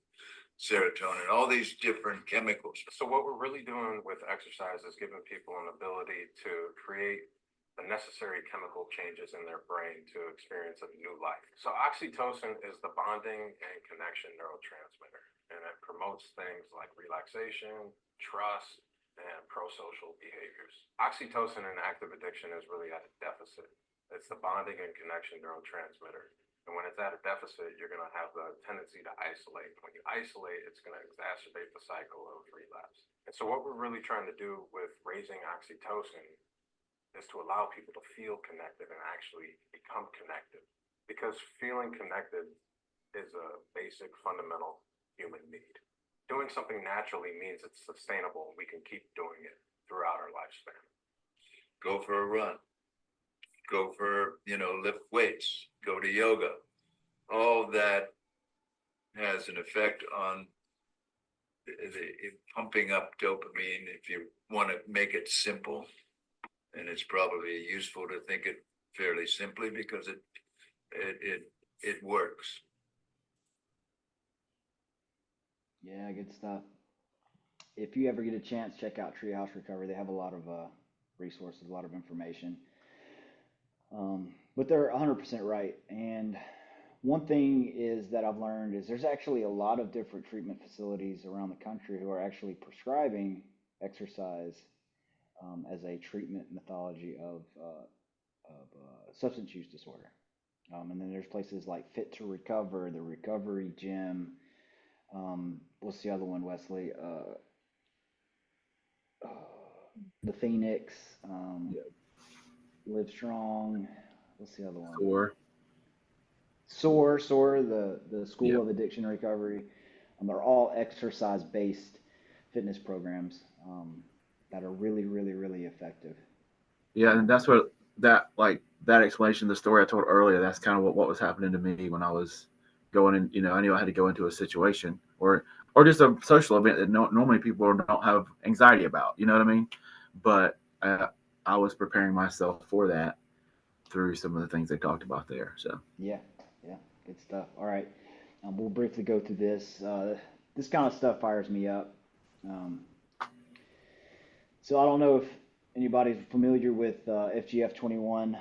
serotonin, all these different chemicals. So what we're really doing with exercise is giving people an ability to create the necessary chemical changes in their brain to experience a new life. So oxytocin is the bonding and connection neurotransmitter, and it promotes things like relaxation, trust, and pro-social behaviors. Oxytocin in active addiction is really at a deficit. It's the bonding and connection neurotransmitter. And when it's at a deficit, you're going to have the tendency to isolate. When you isolate, it's going to exacerbate the cycle of relapse. And so what we're really trying to do with raising oxytocin is to allow people to feel connected and actually become connected. Because feeling connected is a basic fundamental human need. Doing something naturally means it's sustainable and we can keep doing it throughout our lifespan. Go for a run. Go for, lift weights, go to yoga. All that has an effect on the pumping up dopamine, if you want to make it simple. And it's probably useful to think it fairly simply because it works. Yeah, good stuff. If you ever get a chance, check out Treehouse Recovery. They have a lot of resources, a lot of information. But they're 100% right. And one thing is that I've learned is there's actually a lot of different treatment facilities around the country who are actually prescribing exercise as a treatment methodology of substance use disorder. And then there's places like Fit to Recover, the Recovery Gym. What's the other one, Wesley? The Phoenix, Live Strong. What's the other one? SOAR, the School of Addiction Recovery. They're all exercise-based fitness programs that are really, really, really effective. Yeah, and that's what that explanation, the story I told earlier, that's kind of what was happening to me when I was going in. I knew I had to go into a situation or just a social event that normally people don't have anxiety about. You know what I mean? But I was preparing myself for that through some of the things they talked about there. So yeah, good stuff. All right, we'll briefly go through this. This kind of stuff fires me up. So I don't know if anybody's familiar with FGF21.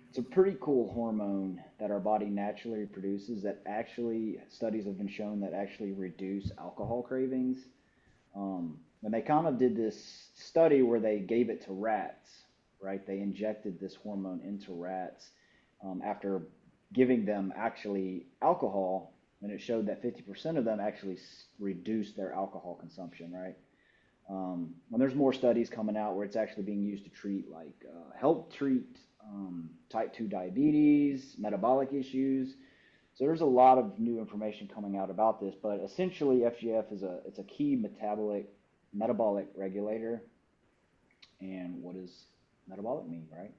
It's a pretty cool hormone that our body naturally produces that actually studies have been shown that actually reduce alcohol cravings. And they kind of did this study where they gave it to rats, right? They injected this hormone into rats after giving them actually alcohol, and it showed that 50% of them actually reduced their alcohol consumption, right? And there's more studies coming out where it's actually being used to treat help treat type 2 diabetes, metabolic issues. So there's a lot of new information coming out about this, but essentially FGF is a key metabolic regulator. And what does metabolic mean, right?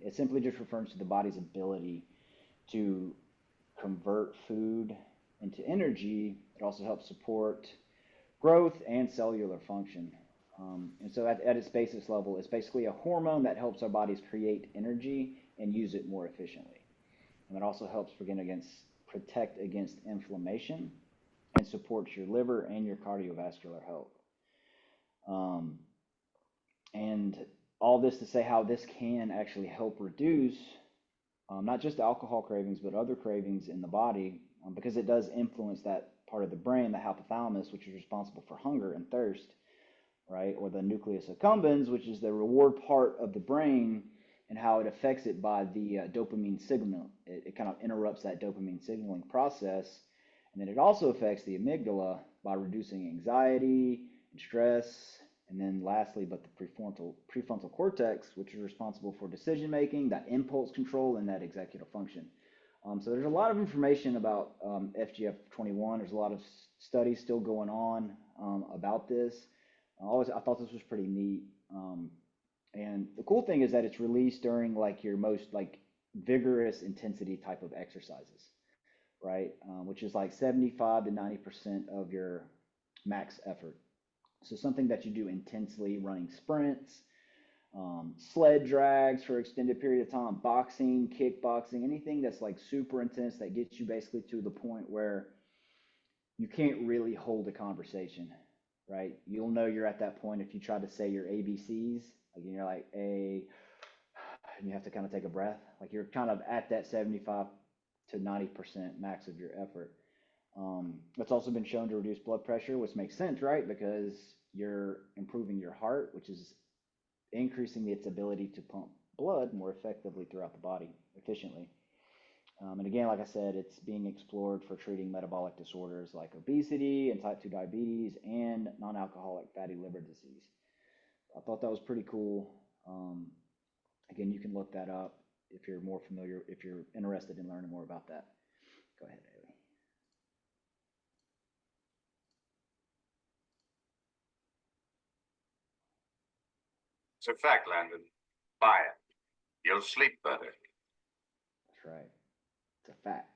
It simply just refers to the body's ability to convert food into energy. It also helps support growth and cellular function. And so at its basis level, it's basically a hormone that helps our bodies create energy and use it more efficiently. And it also helps protect against inflammation and supports your liver and your cardiovascular health. And all this to say how this can actually help reduce not just alcohol cravings, but other cravings in the body, because it does influence that part of the brain, the hypothalamus, which is responsible for hunger and thirst. right? Or the nucleus accumbens, which is the reward part of the brain, and how it affects it by the dopamine signal. It kind of interrupts that dopamine signaling process. And then it also affects the amygdala by reducing anxiety and stress. And then lastly, but the prefrontal cortex, which is responsible for decision making, that impulse control, and that executive function. So there's a lot of information about FGF21. There's a lot of studies still going on about this. I thought this was pretty neat. And the cool thing is that it's released during like your most like vigorous intensity type of exercises, right? Which is like 75 to 90% of your max effort. So something that you do intensely, running sprints, sled drags for extended period of time, boxing, kickboxing, anything that's like super intense that gets you basically to the point where you can't really hold a conversation, right? You'll know you're at that point if you try to say your ABCs, like you're like and you have to kind of take a breath, like you're kind of at that 75 to 90% max of your effort. It's also been shown to reduce blood pressure, which makes sense, right? Because you're improving your heart, which is increasing its ability to pump blood more effectively throughout the body efficiently. And again, like I said, it's being explored for treating metabolic disorders like obesity and type 2 diabetes and non-alcoholic fatty liver disease. I thought that was pretty cool. Again, you can look that up if you're more familiar, if you're interested in learning more about that. Go ahead, Haley. It's a fact, Landon. Buy it. You'll sleep better. That's right. It's a fact.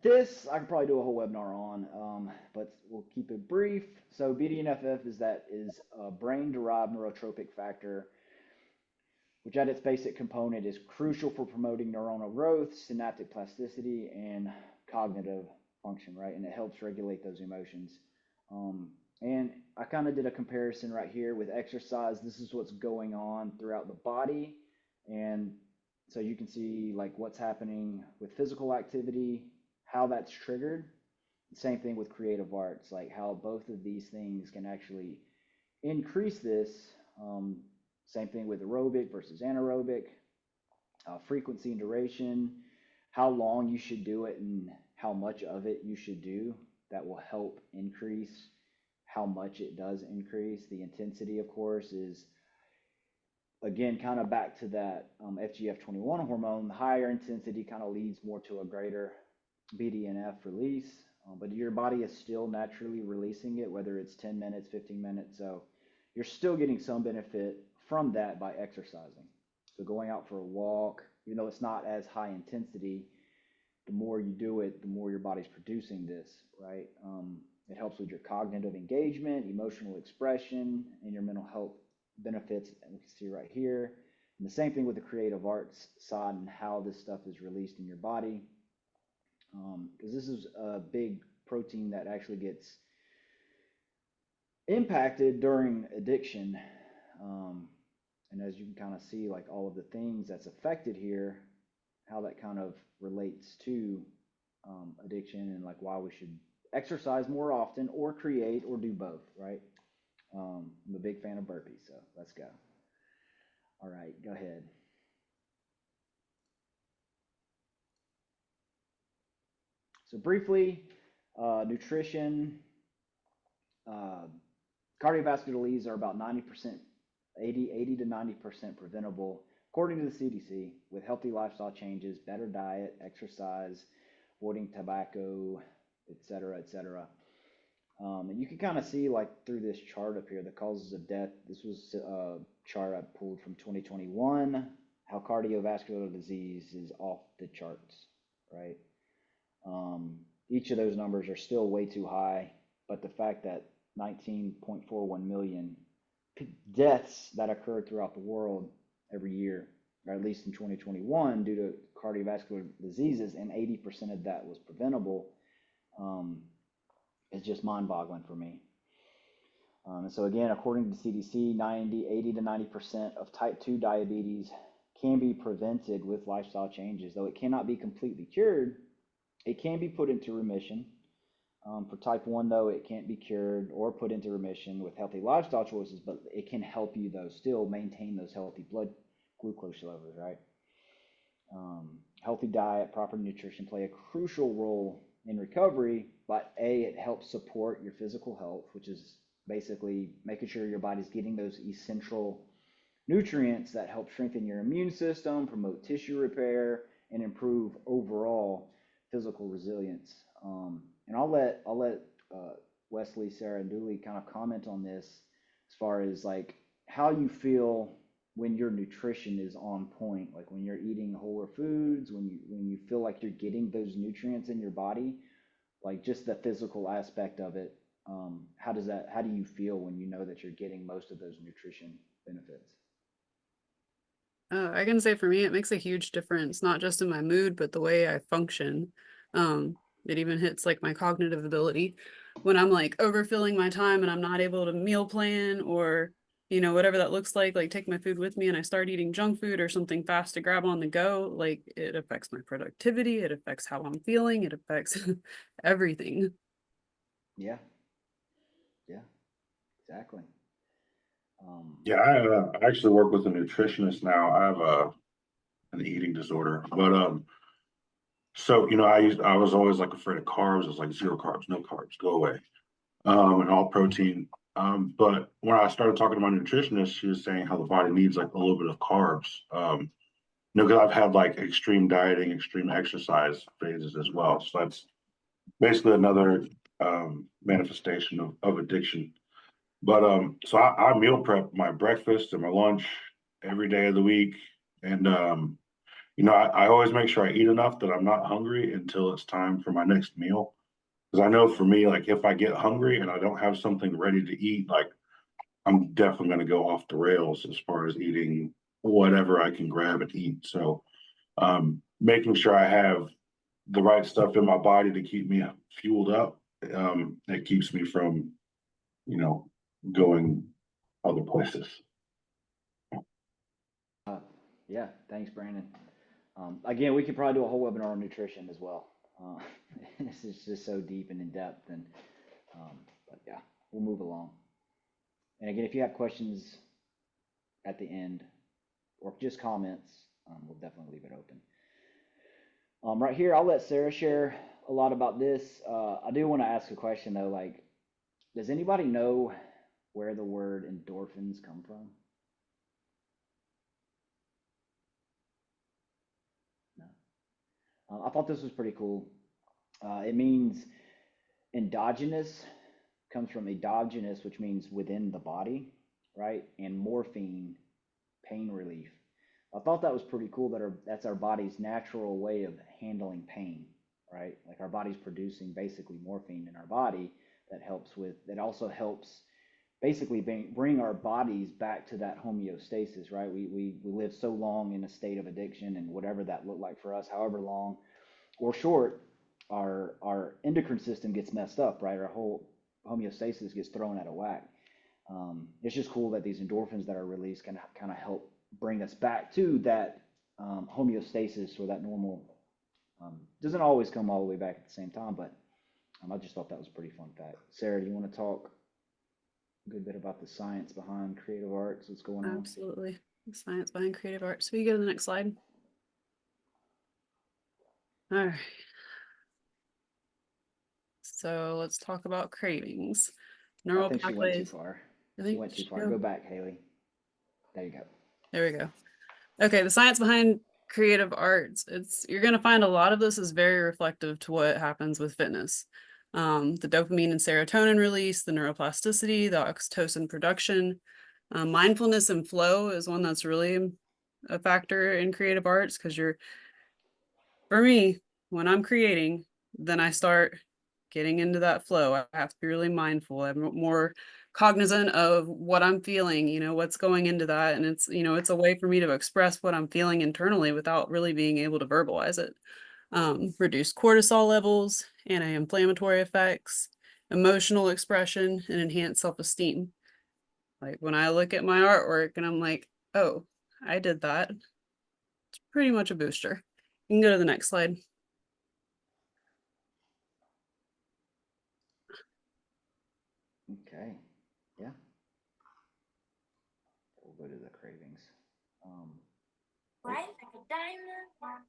This I could probably do a whole webinar on, but we'll keep it brief. So BDNF is a brain-derived neurotropic factor, which at its basic component is crucial for promoting neuronal growth, synaptic plasticity, and cognitive function, right? And it helps regulate those emotions. And I kind of did a comparison right here with exercise. This is what's going on throughout the body. And so you can see like what's happening with physical activity, how that's triggered. Same thing with creative arts, like how both of these things can actually increase this. Same thing with aerobic versus anaerobic, frequency and duration, how long you should do it and how much of it you should do. That will help increase how much it does increase. The intensity, of course, is again kind of back to that FGF21 hormone. The higher intensity kind of leads more to a greater BDNF release, but your body is still naturally releasing it, whether it's 10 minutes, 15 minutes. So you're still getting some benefit from that by exercising. So going out for a walk, even though it's not as high intensity, the more you do it, the more your body's producing this, right? It helps with your cognitive engagement, emotional expression, and your mental health benefits. And we can see right here. And the same thing with the creative arts side and how this stuff is released in your body. Because this is a big protein that actually gets impacted during addiction. And as you can kind of see, like all of the things that's affected here, how that kind of relates to addiction and like why we should exercise more often or create or do both, right? I'm a big fan of burpees, so let's go. All right, go ahead. So briefly, nutrition, cardiovascular disease are about 90%, 80 to 90% preventable, according to the CDC, with healthy lifestyle changes, better diet, exercise, avoiding tobacco, et cetera, et cetera. And you can kind of see like through this chart up here, the causes of death. This was a chart I pulled from 2021, how cardiovascular disease is off the charts, right? Each of those numbers are still way too high, but the fact that 19.41 million deaths that occurred throughout the world every year, or at least in 2021, due to cardiovascular diseases, and 80% of that was preventable, is just mind-boggling for me. And so again, according to CDC, 80 to 90% of type 2 diabetes can be prevented with lifestyle changes. Though it cannot be completely cured, it can be put into remission. For type 1, though, it can't be cured or put into remission with healthy lifestyle choices, but it can help you, though, still maintain those healthy blood glucose levels, right? Healthy diet, proper nutrition play a crucial role in recovery, but it helps support your physical health, which is basically making sure your body's getting those essential nutrients that help strengthen your immune system, promote tissue repair, and improve overall physical resilience. And I'll let Wesley, Sarah, and Dooley kind of comment on this as far as like how you feel when your nutrition is on point, like when you're eating wholer foods, when you feel like you're getting those nutrients in your body, like just the physical aspect of it. How do you feel when you know that you're getting most of those nutrition benefits? I can say for me, it makes a huge difference, not just in my mood, but the way I function. It even hits like my cognitive ability when I'm like overfilling my time and I'm not able to meal plan or, whatever that looks like take my food with me and I start eating junk food or something fast to grab on the go, like it affects my productivity, it affects how I'm feeling, it affects everything. Yeah, yeah, exactly. Yeah, I actually work with a nutritionist now. I have an eating disorder, but so I was always like afraid of carbs. I was like zero carbs, no carbs, go away, and all protein. But when I started talking to my nutritionist, she was saying how the body needs like a little bit of carbs. Because I've had like extreme dieting, extreme exercise phases as well. So that's basically another manifestation of addiction. But so I meal prep my breakfast and my lunch every day of the week, and I always make sure I eat enough that I'm not hungry until it's time for my next meal. Because I know for me, like if I get hungry and I don't have something ready to eat, like I'm definitely going to go off the rails as far as eating whatever I can grab and eat. So making sure I have the right stuff in my body to keep me fueled up, it keeps me from, you know, going other places. Yeah, thanks, Brandon. Again, we could probably do a whole webinar on nutrition as well. This is just so deep and in depth, and but yeah, we'll move along. And again, if you have questions at the end or just comments, we'll definitely leave it open. Right here, I'll let Sarah share a lot about this. I do want to ask a question though, like, does anybody know where the word endorphins come from? No. I thought this was pretty cool. It means endogenous, comes from endogenous, which means within the body, right? And morphine, pain relief. I thought that was pretty cool that that's our body's natural way of handling pain, right? Like our body's producing basically morphine in our body that also helps basically bring our bodies back to that homeostasis, right? We live so long in a state of addiction, and whatever that looked like for us, however long or short, our endocrine system gets messed up, right? Our whole homeostasis gets thrown out of whack. It's just cool that these endorphins that are released can kind of help bring us back to that homeostasis, or that normal. Doesn't always come all the way back at the same time, but I just thought that was a pretty fun fact. Sarah, do you want to talk a good bit about the science behind creative arts? What's going on? Absolutely. The science behind creative arts. So you go to the next slide. All right. So let's talk about cravings. Neural I think pathways. She went too far. Really? She went too far. Go back, Haley. There you go. There we go. Okay, the science behind creative arts. You're going to find a lot of this is very reflective to what happens with fitness. The dopamine and serotonin release, the neuroplasticity, the oxytocin production. Mindfulness and flow is one that's really a factor in creative arts, because for me, when I'm creating, then I start getting into that flow. I have to be really mindful. I'm more cognizant of what I'm feeling, what's going into that. And it's a way for me to express what I'm feeling internally without really being able to verbalize it. Reduce cortisol levels, anti-inflammatory effects, emotional expression, and enhance self-esteem. Like when I look at my artwork and I'm like, oh, I did that. It's pretty much a booster. You can go to the next slide. diamond.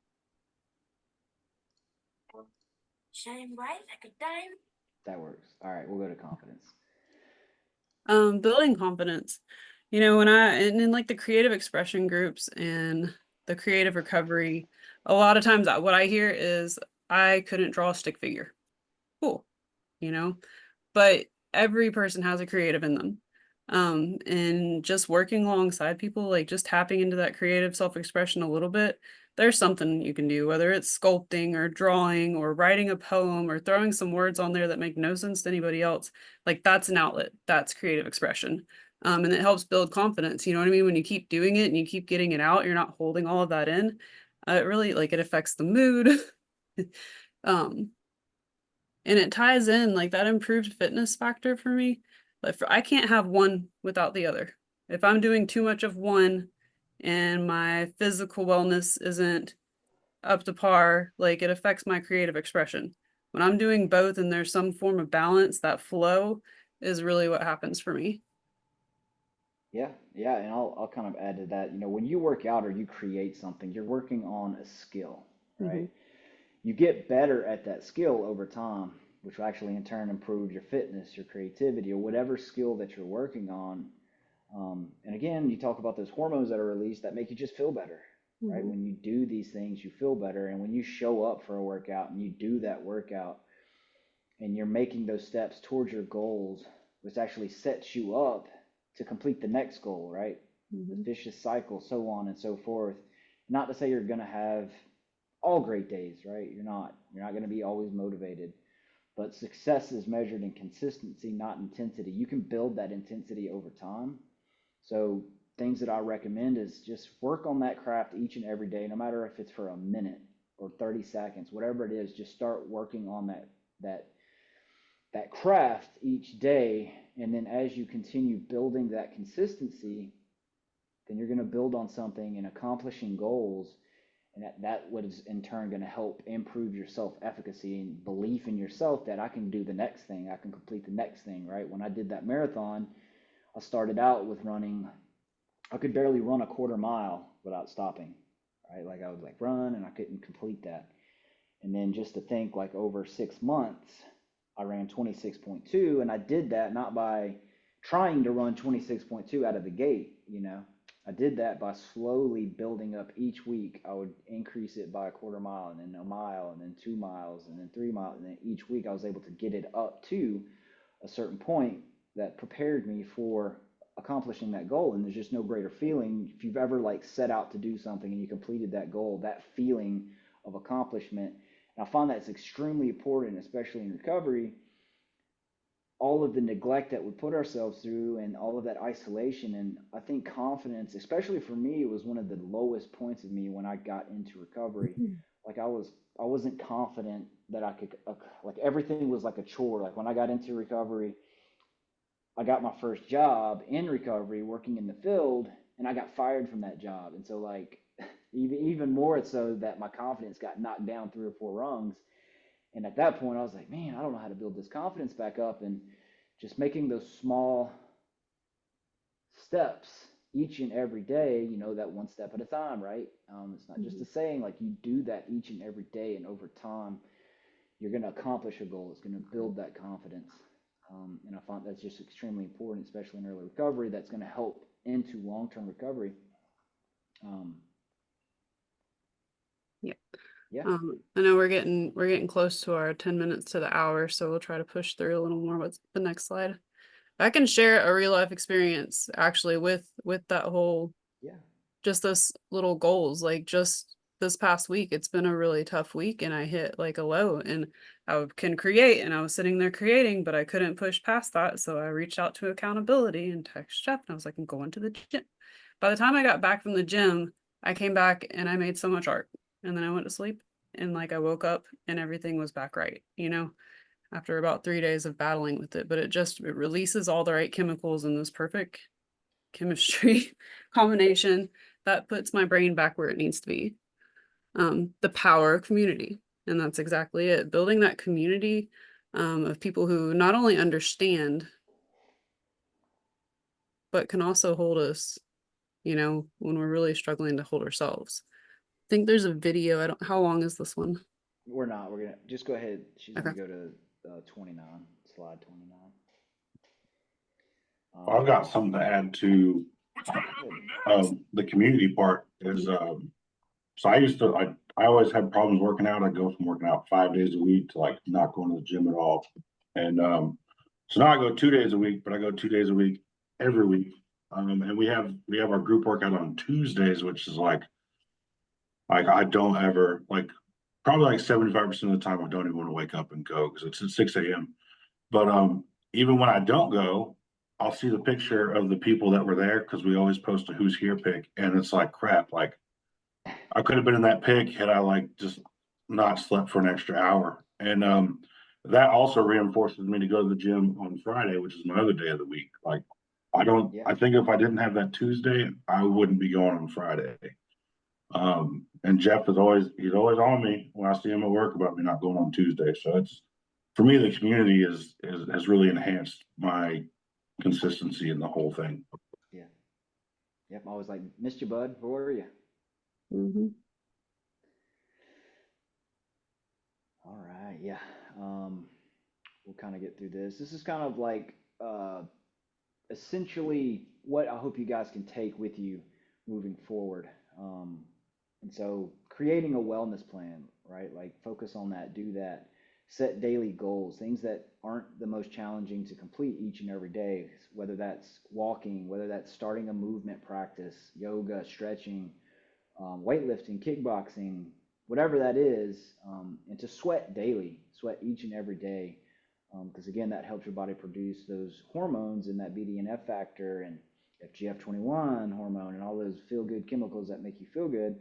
Shine bright like a diamond. That works. All right, we'll go to confidence. Building confidence. You know, when and in like the creative expression groups and the creative recovery, a lot of times what I hear is I couldn't draw a stick figure. Cool, you know, but every person has a creative in them. And just working alongside people, like just tapping into that creative self-expression a little bit, there's something you can do, whether it's sculpting or drawing or writing a poem or throwing some words on there that make no sense to anybody else. Like that's an outlet, that's creative expression. And it helps build confidence. You know what I mean? When you keep doing it and you keep getting it out, you're not holding all of that in. It really like it affects the mood. um, and it ties in like that improved fitness factor for me. Like I can't have one without the other. If I'm doing too much of one and my physical wellness isn't up to par, like it affects my creative expression. When I'm doing both and there's some form of balance, that flow is really what happens for me. Yeah, yeah, and I'll kind of add to that. You know, when you work out or you create something, you're working on a skill, right? You get better at that skill over time, which will actually in turn improve your fitness, your creativity, or whatever skill that you're working on. And again, you talk about those hormones that are released that make you just feel better, right? When you do these things, you feel better. And when you show up for a workout and you do that workout and you're making those steps towards your goals, which actually sets you up to complete the next goal, right? The vicious cycle, so on and so forth. Not to say you're going to have all great days, right? You're not going to be always motivated, but success is measured in consistency, not intensity. You can build that intensity over time. So things that I recommend is just work on that craft each and every day, no matter if it's for a minute or 30 seconds, whatever it is, just start working on that craft each day. And then as you continue building that consistency, then you're going to build on something and accomplishing goals. And that was in turn going to help improve your self-efficacy and belief in yourself that I can do the next thing. I can complete the next thing, right? When I did that marathon, I started out with running. I could barely run a quarter mile without stopping, right? Like I would like run and I couldn't complete that. And then just to think like over 6 months, I ran 26.2, and I did that not by trying to run 26.2 out of the gate, you know. I did that by slowly building up each week. I would increase it by a quarter mile and then a mile and then 2 miles and then 3 miles. And then each week I was able to get it up to a certain point that prepared me for accomplishing that goal. And there's just no greater feeling. If you've ever like set out to do something and you completed that goal, that feeling of accomplishment. And I find that's extremely important, especially in recovery. All of the neglect that we put ourselves through and all of that isolation. And I think confidence, especially for me, it was one of the lowest points of me when I got into recovery. Like I wasn't confident that I could, like everything was like a chore. Like when I got into recovery, I got my first job in recovery working in the field, and I got fired from that job. And so like even more so that my confidence got knocked down 3 or 4 rungs. And at that point, I was like, man, I don't know how to build this confidence back up. And just making those small steps each and every day, you know, that one step at a time, right? It's not just a saying, like you do that each and every day. And over time, you're going to accomplish a goal. It's going to build that confidence. And I find that's just extremely important, especially in early recovery. That's going to help into long-term recovery. Yeah. Yeah. I know we're getting close to our 10 minutes to the hour, so we'll try to push through a little more. What's the next slide? I can share a real life experience actually with that whole just those little goals. Like just this past week, it's been a really tough week and I hit like a low, and I can create, and I was sitting there creating, but I couldn't push past that. So I reached out to accountability and text Jeff, and I was like, I'm going to the gym. By the time I got back from the gym, I came back and I made so much art, and then I went to sleep, and like I woke up and everything was back right, you know, after about 3 days of battling with it. But it releases all the right chemicals in this perfect chemistry combination that puts my brain back where it needs to be. The power of community. And that's exactly it. Building that community of people who not only understand, but can also hold us, you know, when we're really struggling to hold ourselves. think there's a video. I don't, how long is this one? We're not. We're gonna just go ahead. She's Okay. gonna go to 29, slide 29. I've got something to add to the community part is, so I always had problems working out. I go from working out 5 days a week to like not going to the gym at all. And so now I go 2 days a week, but I go 2 days a week every week. And we have our group workout on Tuesdays, which is like I don't ever like probably like 75% of the time I don't even want to wake up and go because it's at 6 a.m. But even when I don't go, I'll see the picture of the people that were there because we always post a who's here pic, and it's like crap. Like I could have been in that pic had I like just not slept for an extra hour. And that also reinforces me to go to the gym on Friday, which is my other day of the week. Like I think if I didn't have that Tuesday, I wouldn't be going on Friday. And Jeff he's always on me when I see him at work about me not going on Tuesday. So it's for me, the community has really enhanced my consistency in the whole thing. Yeah. Yep. I was like, missed you, bud. Where were you? Mm-hmm. All right. Yeah. We'll kind of get through this. This is kind of like essentially what I hope you guys can take with you moving forward. And so creating a wellness plan, right? Like focus on that, do that, set daily goals, things that aren't the most challenging to complete each and every day, whether that's walking, whether that's starting a movement practice, yoga, stretching, weightlifting, kickboxing, whatever that is, and to sweat daily, sweat each and every day. Because again, that helps your body produce those hormones and that BDNF factor and FGF21 hormone and all those feel good chemicals that make you feel good.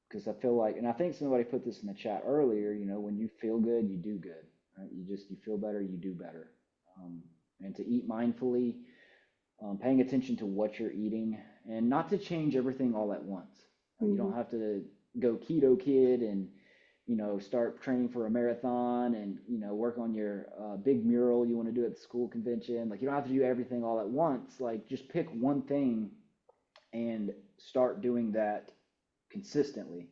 Because I feel like, and I think somebody put this in the chat earlier, when you feel good, you do good, right? You feel better, you do better. And to eat mindfully, paying attention to what you're eating and not to change everything all at once. You don't have to go keto kid and, start training for a marathon and, work on your big mural you want to do at the school convention. Like you don't have to do everything all at once. Like just pick one thing and start doing that consistently.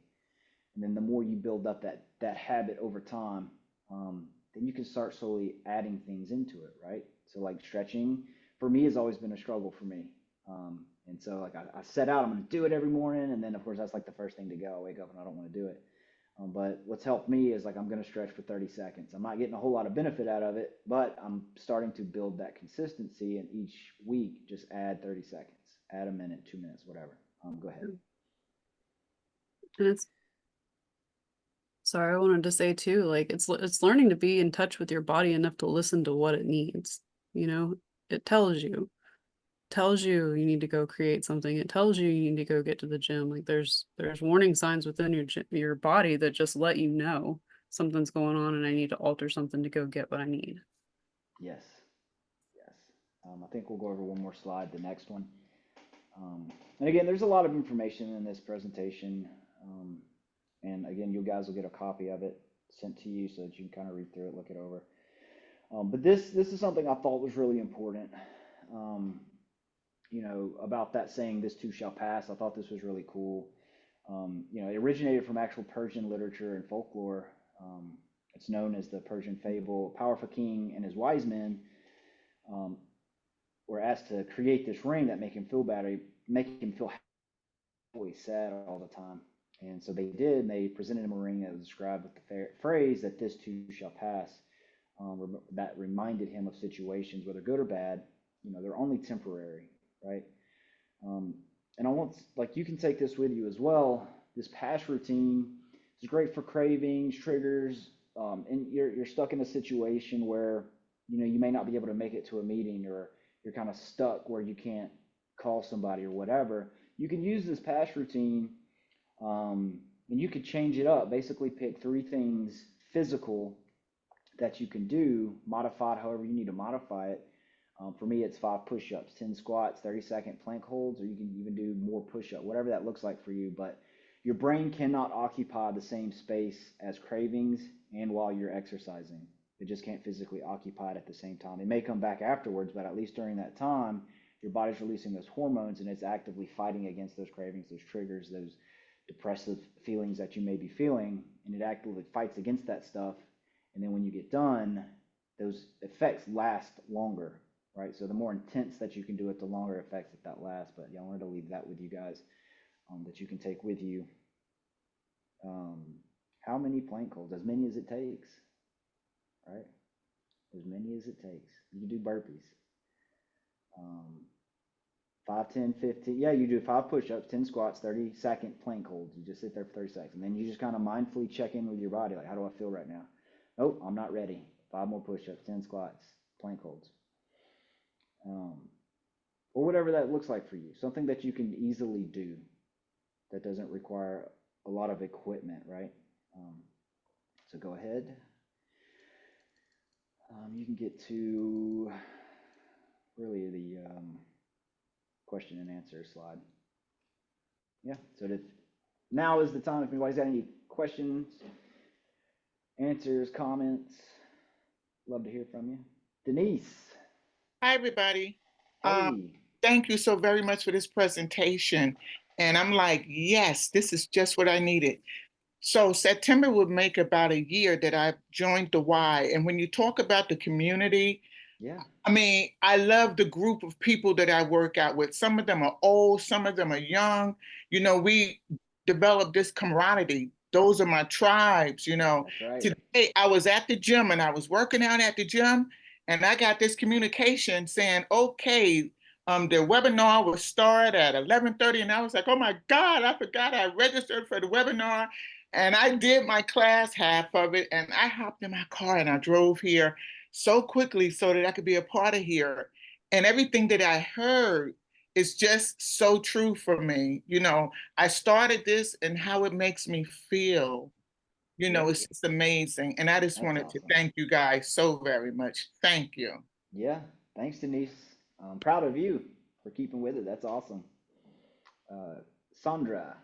And then the more you build up that habit over time, then you can start slowly adding things into it, right? So like stretching for me has always been a struggle for me. And so like I set out, I'm going to do it every morning. And then of course that's like the first thing to go. I wake up and I don't want to do it. But what's helped me is like I'm going to stretch for 30 seconds. I'm not getting a whole lot of benefit out of it, but I'm starting to build that consistency. And each week, just add 30 seconds, add a minute, 2 minutes, whatever. Go ahead. And sorry, I wanted to say too, like it's learning to be in touch with your body enough to listen to what it needs. It tells you you need to go create something. It tells you you need to go get to the gym. Like there's warning signs within your body that just let you know something's going on and I need to alter something to go get what I need. Yes. I think we'll go over one more slide, the next one. And again, there's a lot of information in this presentation. And again, you guys will get a copy of it sent to you so that you can kind of read through it, look it over. But this is something I thought was really important. About that saying, this too shall pass. I thought this was really cool. It originated from actual Persian literature and folklore. It's known as the Persian fable. A powerful king and his wise men were asked to create this ring that make him feel always sad all the time. And so they did, and they presented him a ring that was described with the phrase that this too shall pass. That reminded him of situations, whether good or bad, they're only temporary, right? And I want, like, you can take this with you as well. This pass routine is great for cravings, triggers, and you're stuck in a situation where, you may not be able to make it to a meeting or you're kind of stuck where you can't call somebody or whatever. You can use this pass routine and you could change it up. Basically pick 3 things physical that you can do, modify it however you need to modify it. For me, it's 5 push-ups, 10 squats, 30-second plank holds, or you can even do more push-up, whatever that looks like for you. But your brain cannot occupy the same space as cravings and while you're exercising. It just can't physically occupy it at the same time. It may come back afterwards, but at least during that time, your body's releasing those hormones and it's actively fighting against those cravings, those triggers, those depressive feelings that you may be feeling, and it actively fights against that stuff. And then when you get done, those effects last longer, right? So the more intense that you can do it, the longer effects that last. But yeah, I wanted to leave that with you guys, that you can take with you. How many plank holds? As many as it takes, right? As many as it takes. You can do burpees. 5, 10, 15. Yeah, you do 5 push-ups, 10 squats, 30-second plank holds. You just sit there for 30 seconds. And then you just kind of mindfully check in with your body. Like, how do I feel right now? Nope, I'm not ready. 5 more push-ups, 10 squats, plank holds. Or whatever that looks like for you. Something that you can easily do that doesn't require a lot of equipment, right? So go ahead. You can get to really the question and answer slide. Yeah, so now is the time. If anybody's got any questions, answers, comments, love to hear from you. Denise. Hi, everybody. Hey. Thank you so very much for this presentation. And I'm like, yes, this is just what I needed. So September would make about a year that I joined the Y. And when you talk about the community, yeah, I mean, I love the group of people that I work out with. Some of them are old, some of them are young. You know, we develop this camaraderie. Those are my tribes, you know. That's right. Today I was at the gym and I was working out at the gym and I got this communication saying, okay, the webinar will start at 11:30. And I was like, oh my God, I forgot I registered for the webinar. And I did my class, half of it, and I hopped in my car and I drove here so quickly so that I could be a part of here. And everything that I heard is just so true for me. You know, I started this and how it makes me feel. You know, it's just amazing. And I just wanted to thank you guys so very much. Thank you. Yeah, thanks, Denise. I'm proud of you for keeping with it. That's awesome. Sandra.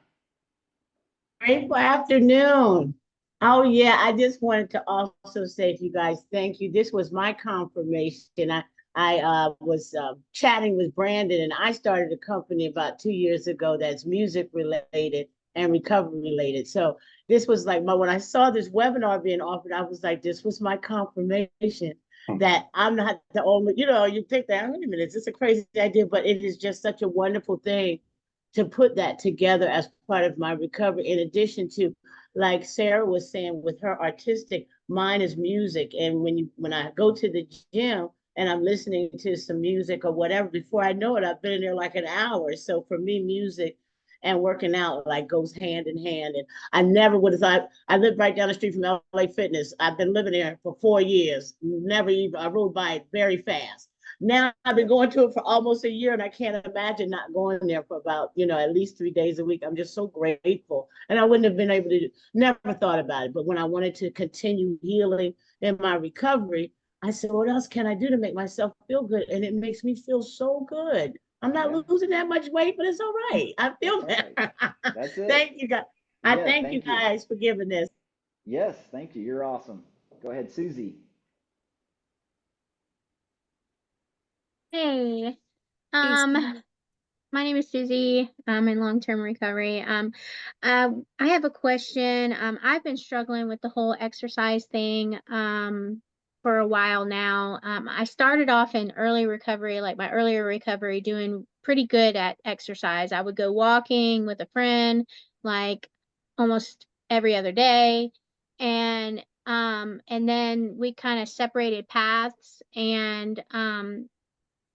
Grateful afternoon. Oh yeah, I just wanted to also say to you guys, thank you. This was my confirmation. I was chatting with Brandon, and I started a company about 2 years ago that's music related and recovery related. So this was like when I saw this webinar being offered, I was like, this was my confirmation that I'm not the only. You know, you think that, wait a minute, is this a crazy idea? But it is just such a wonderful thing to put that together as part of my recovery, in addition to, like Sarah was saying, with her artistic, mine is music. And when I go to the gym and I'm listening to some music or whatever, before I know it, I've been in there like an hour. So for me, music and working out like goes hand in hand. And I never would have thought. I live right down the street from LA Fitness. I've been living there for 4 years. Never even, I rode by it very fast. Now I've been going to it for almost a year, and I can't imagine not going there for about, at least 3 days a week. I'm just so grateful. And I wouldn't have been able to, never thought about it. But when I wanted to continue healing in my recovery, I said, what else can I do to make myself feel good? And it makes me feel so good. I'm not losing that much weight, but it's all right. I feel better. That's it. Thank you, guys. I thank you guys for giving this. Yes, thank you. You're awesome. Go ahead, Susie. Hey, my name is Susie. I'm in long-term recovery. I have a question. I've been struggling with the whole exercise thing, for a while now. I started off in early recovery, like my earlier recovery, doing pretty good at exercise. I would go walking with a friend, like almost every other day. And then we kind of separated paths, and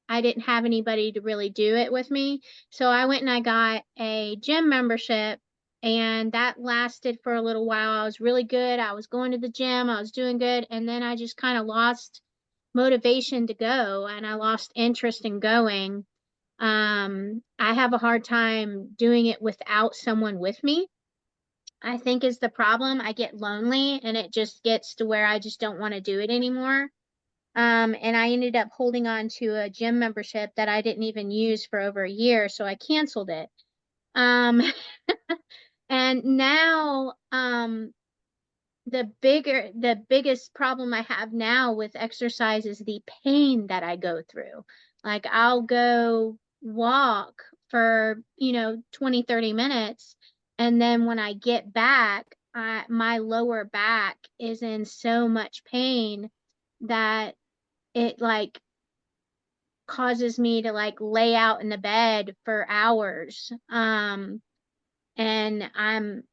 I didn't have anybody to really do it with me. So I went and I got a gym membership, and that lasted for a little while. I was really good. I was going to the gym, I was doing good. And then I just kind of lost motivation to go, and I lost interest in going. I have a hard time doing it without someone with me, I think is the problem. I get lonely, and it just gets to where I just don't want to do it anymore. And I ended up holding on to a gym membership that I didn't even use for over a year, so I canceled it. Um, and now, the biggest problem I have now with exercise is the pain that I go through. Like I'll go walk for, 20, 30 minutes, And then when I get back, my lower back is in so much pain that it like causes me to like lay out in the bed for hours. And I'm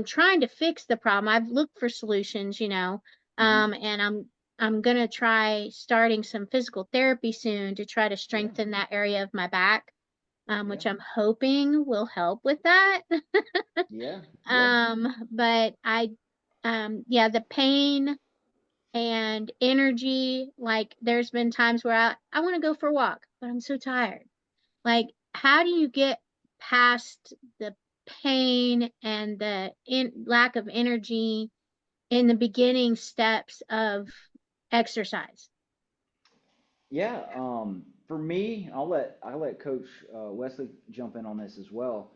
trying to fix the problem. I've looked for solutions, and I'm gonna try starting some physical therapy soon to try to strengthen that area of my back, which I'm hoping will help with that. Yeah. But yeah, the pain and energy, like there's been times where I want to go for a walk, but I'm so tired. Like, how do you get past the pain and the lack of energy in the beginning steps of exercise? Yeah. For me, I'll let Coach Wesley jump in on this as well.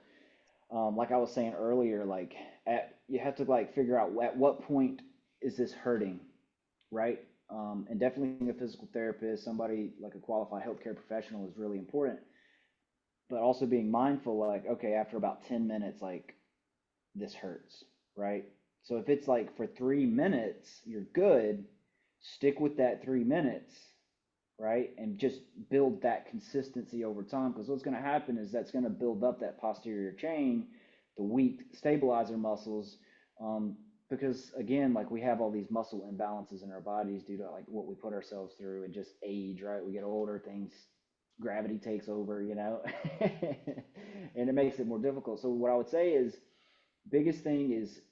Like I was saying earlier, like you have to like figure out at what point is this hurting, right? And definitely a physical therapist, somebody like a qualified healthcare professional is really important. But also being mindful, like, okay, after about 10 minutes, like this hurts, right? So if it's like for 3 minutes, you're good, stick with that 3 minutes, right? And just build that consistency over time. Because what's going to happen is that's going to build up that posterior chain, the weak stabilizer muscles. Because again, like we have all these muscle imbalances in our bodies due to like what we put ourselves through and just age, right? We get older, things, gravity takes over, and it makes it more difficult. So what I would say is, biggest thing is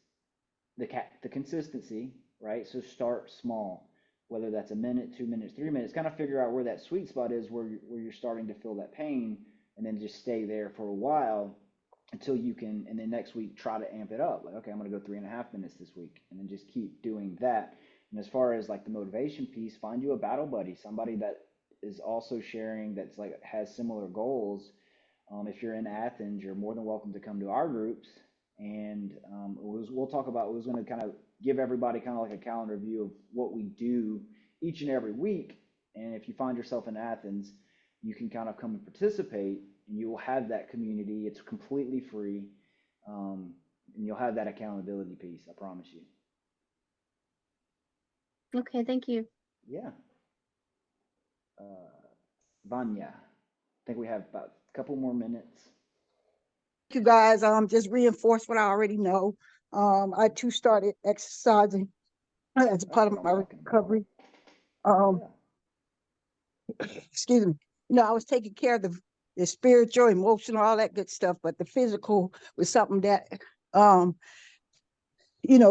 the consistency, right? So start small, whether that's a minute, 2 minutes, 3 minutes. Kind of figure out where that sweet spot is, where you're starting to feel that pain, and then just stay there for a while until you can. And then next week try to amp it up. Like, okay, I'm going to go 3.5 minutes this week, and then just keep doing that. And as far as like the motivation piece, find you a battle buddy, somebody that is also sharing, that's like has similar goals. If you're in Athens, you're more than welcome to come to our groups, and we'll talk about. We're going to kind of give everybody kind of like a calendar view of what we do each and every week. And if you find yourself in Athens, you can kind of come and participate, and you will have that community. It's completely free, and you'll have that accountability piece. I promise you. Okay, thank you. Yeah. Vanya, I think we have about a couple more minutes. You guys, just reinforce what I already know. I too started exercising as a part of my recovery. Excuse me. I was taking care of the spiritual, emotional, all that good stuff, but the physical was something that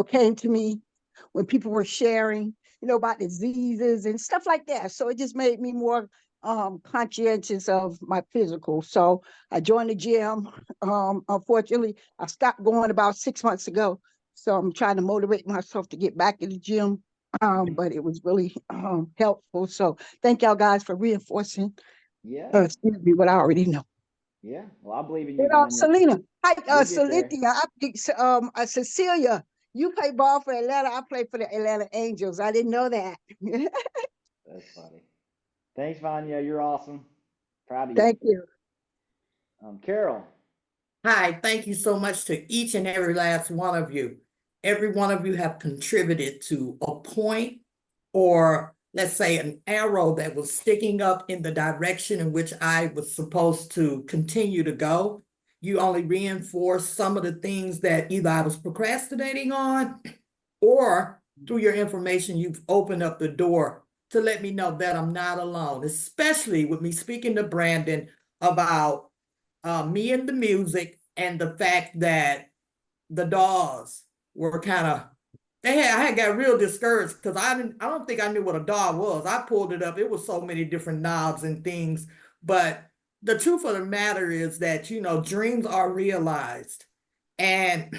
came to me when people were sharing, about diseases and stuff like that. So it just made me more conscientious of my physical. So I joined the gym. Unfortunately, I stopped going about 6 months ago. So I'm trying to motivate myself to get back in the gym. But it was really helpful. So thank y'all guys for reinforcing excuse me, what I already know. Yeah. Well, I believe in you, And, Vanya. Selena, hi, You'll get there. Cecilia, you play ball for Atlanta. I play for the Atlanta Angels. I didn't know that. That's funny. Thanks, Vanya. You're awesome. Proud of you. Thank you. Carol. Hi, thank you so much to each and every last one of you. Every one of you have contributed to a point, or let's say an arrow that was sticking up in the direction in which I was supposed to continue to go. You only reinforced some of the things that either I was procrastinating on, or through your information, you've opened up the door to let me know that I'm not alone, especially with me speaking to Brandon about me and the music, and the fact that the DAWs were kind of, I had got real discouraged because I don't think I knew what a DAW was. I pulled it up. It was so many different knobs and things. But the truth of the matter is that, dreams are realized. And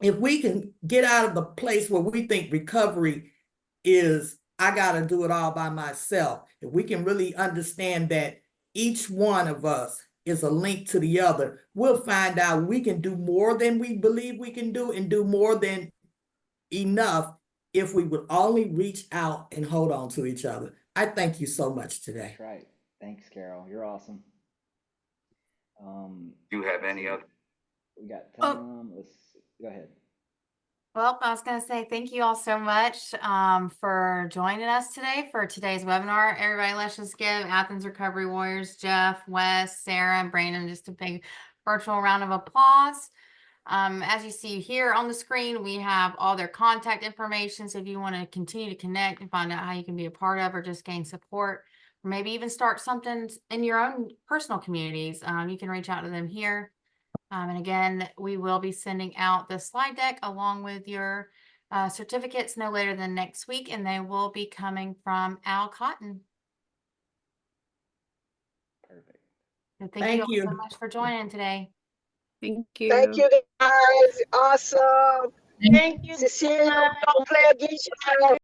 if we can get out of the place where we think recovery is, I got to do it all by myself. If we can really understand that each one of us is a link to the other, we'll find out we can do more than we believe we can do, and do more than enough if we would only reach out and hold on to each other. I thank you so much today. That's right. Thanks, Carol. You're awesome. Do you have any other? We got Oh. Tom. Let's go ahead. Well, I was going to say thank you all so much for joining us today for today's webinar. Everybody, let's just give Athens Recovery Warriors, Jeff, Wes, Sarah, and Brandon just a big virtual round of applause. As you see here on the screen, we have all their contact information. So if you want to continue to connect and find out how you can be a part of or just gain support, or maybe even start something in your own personal communities, you can reach out to them here. And again, we will be sending out the slide deck along with your certificates no later than next week, and they will be coming from Al Cotton. Perfect. So thank you all so much for joining today. Thank you. Thank you guys. Awesome. Thank you. Cecilia, don't play against you.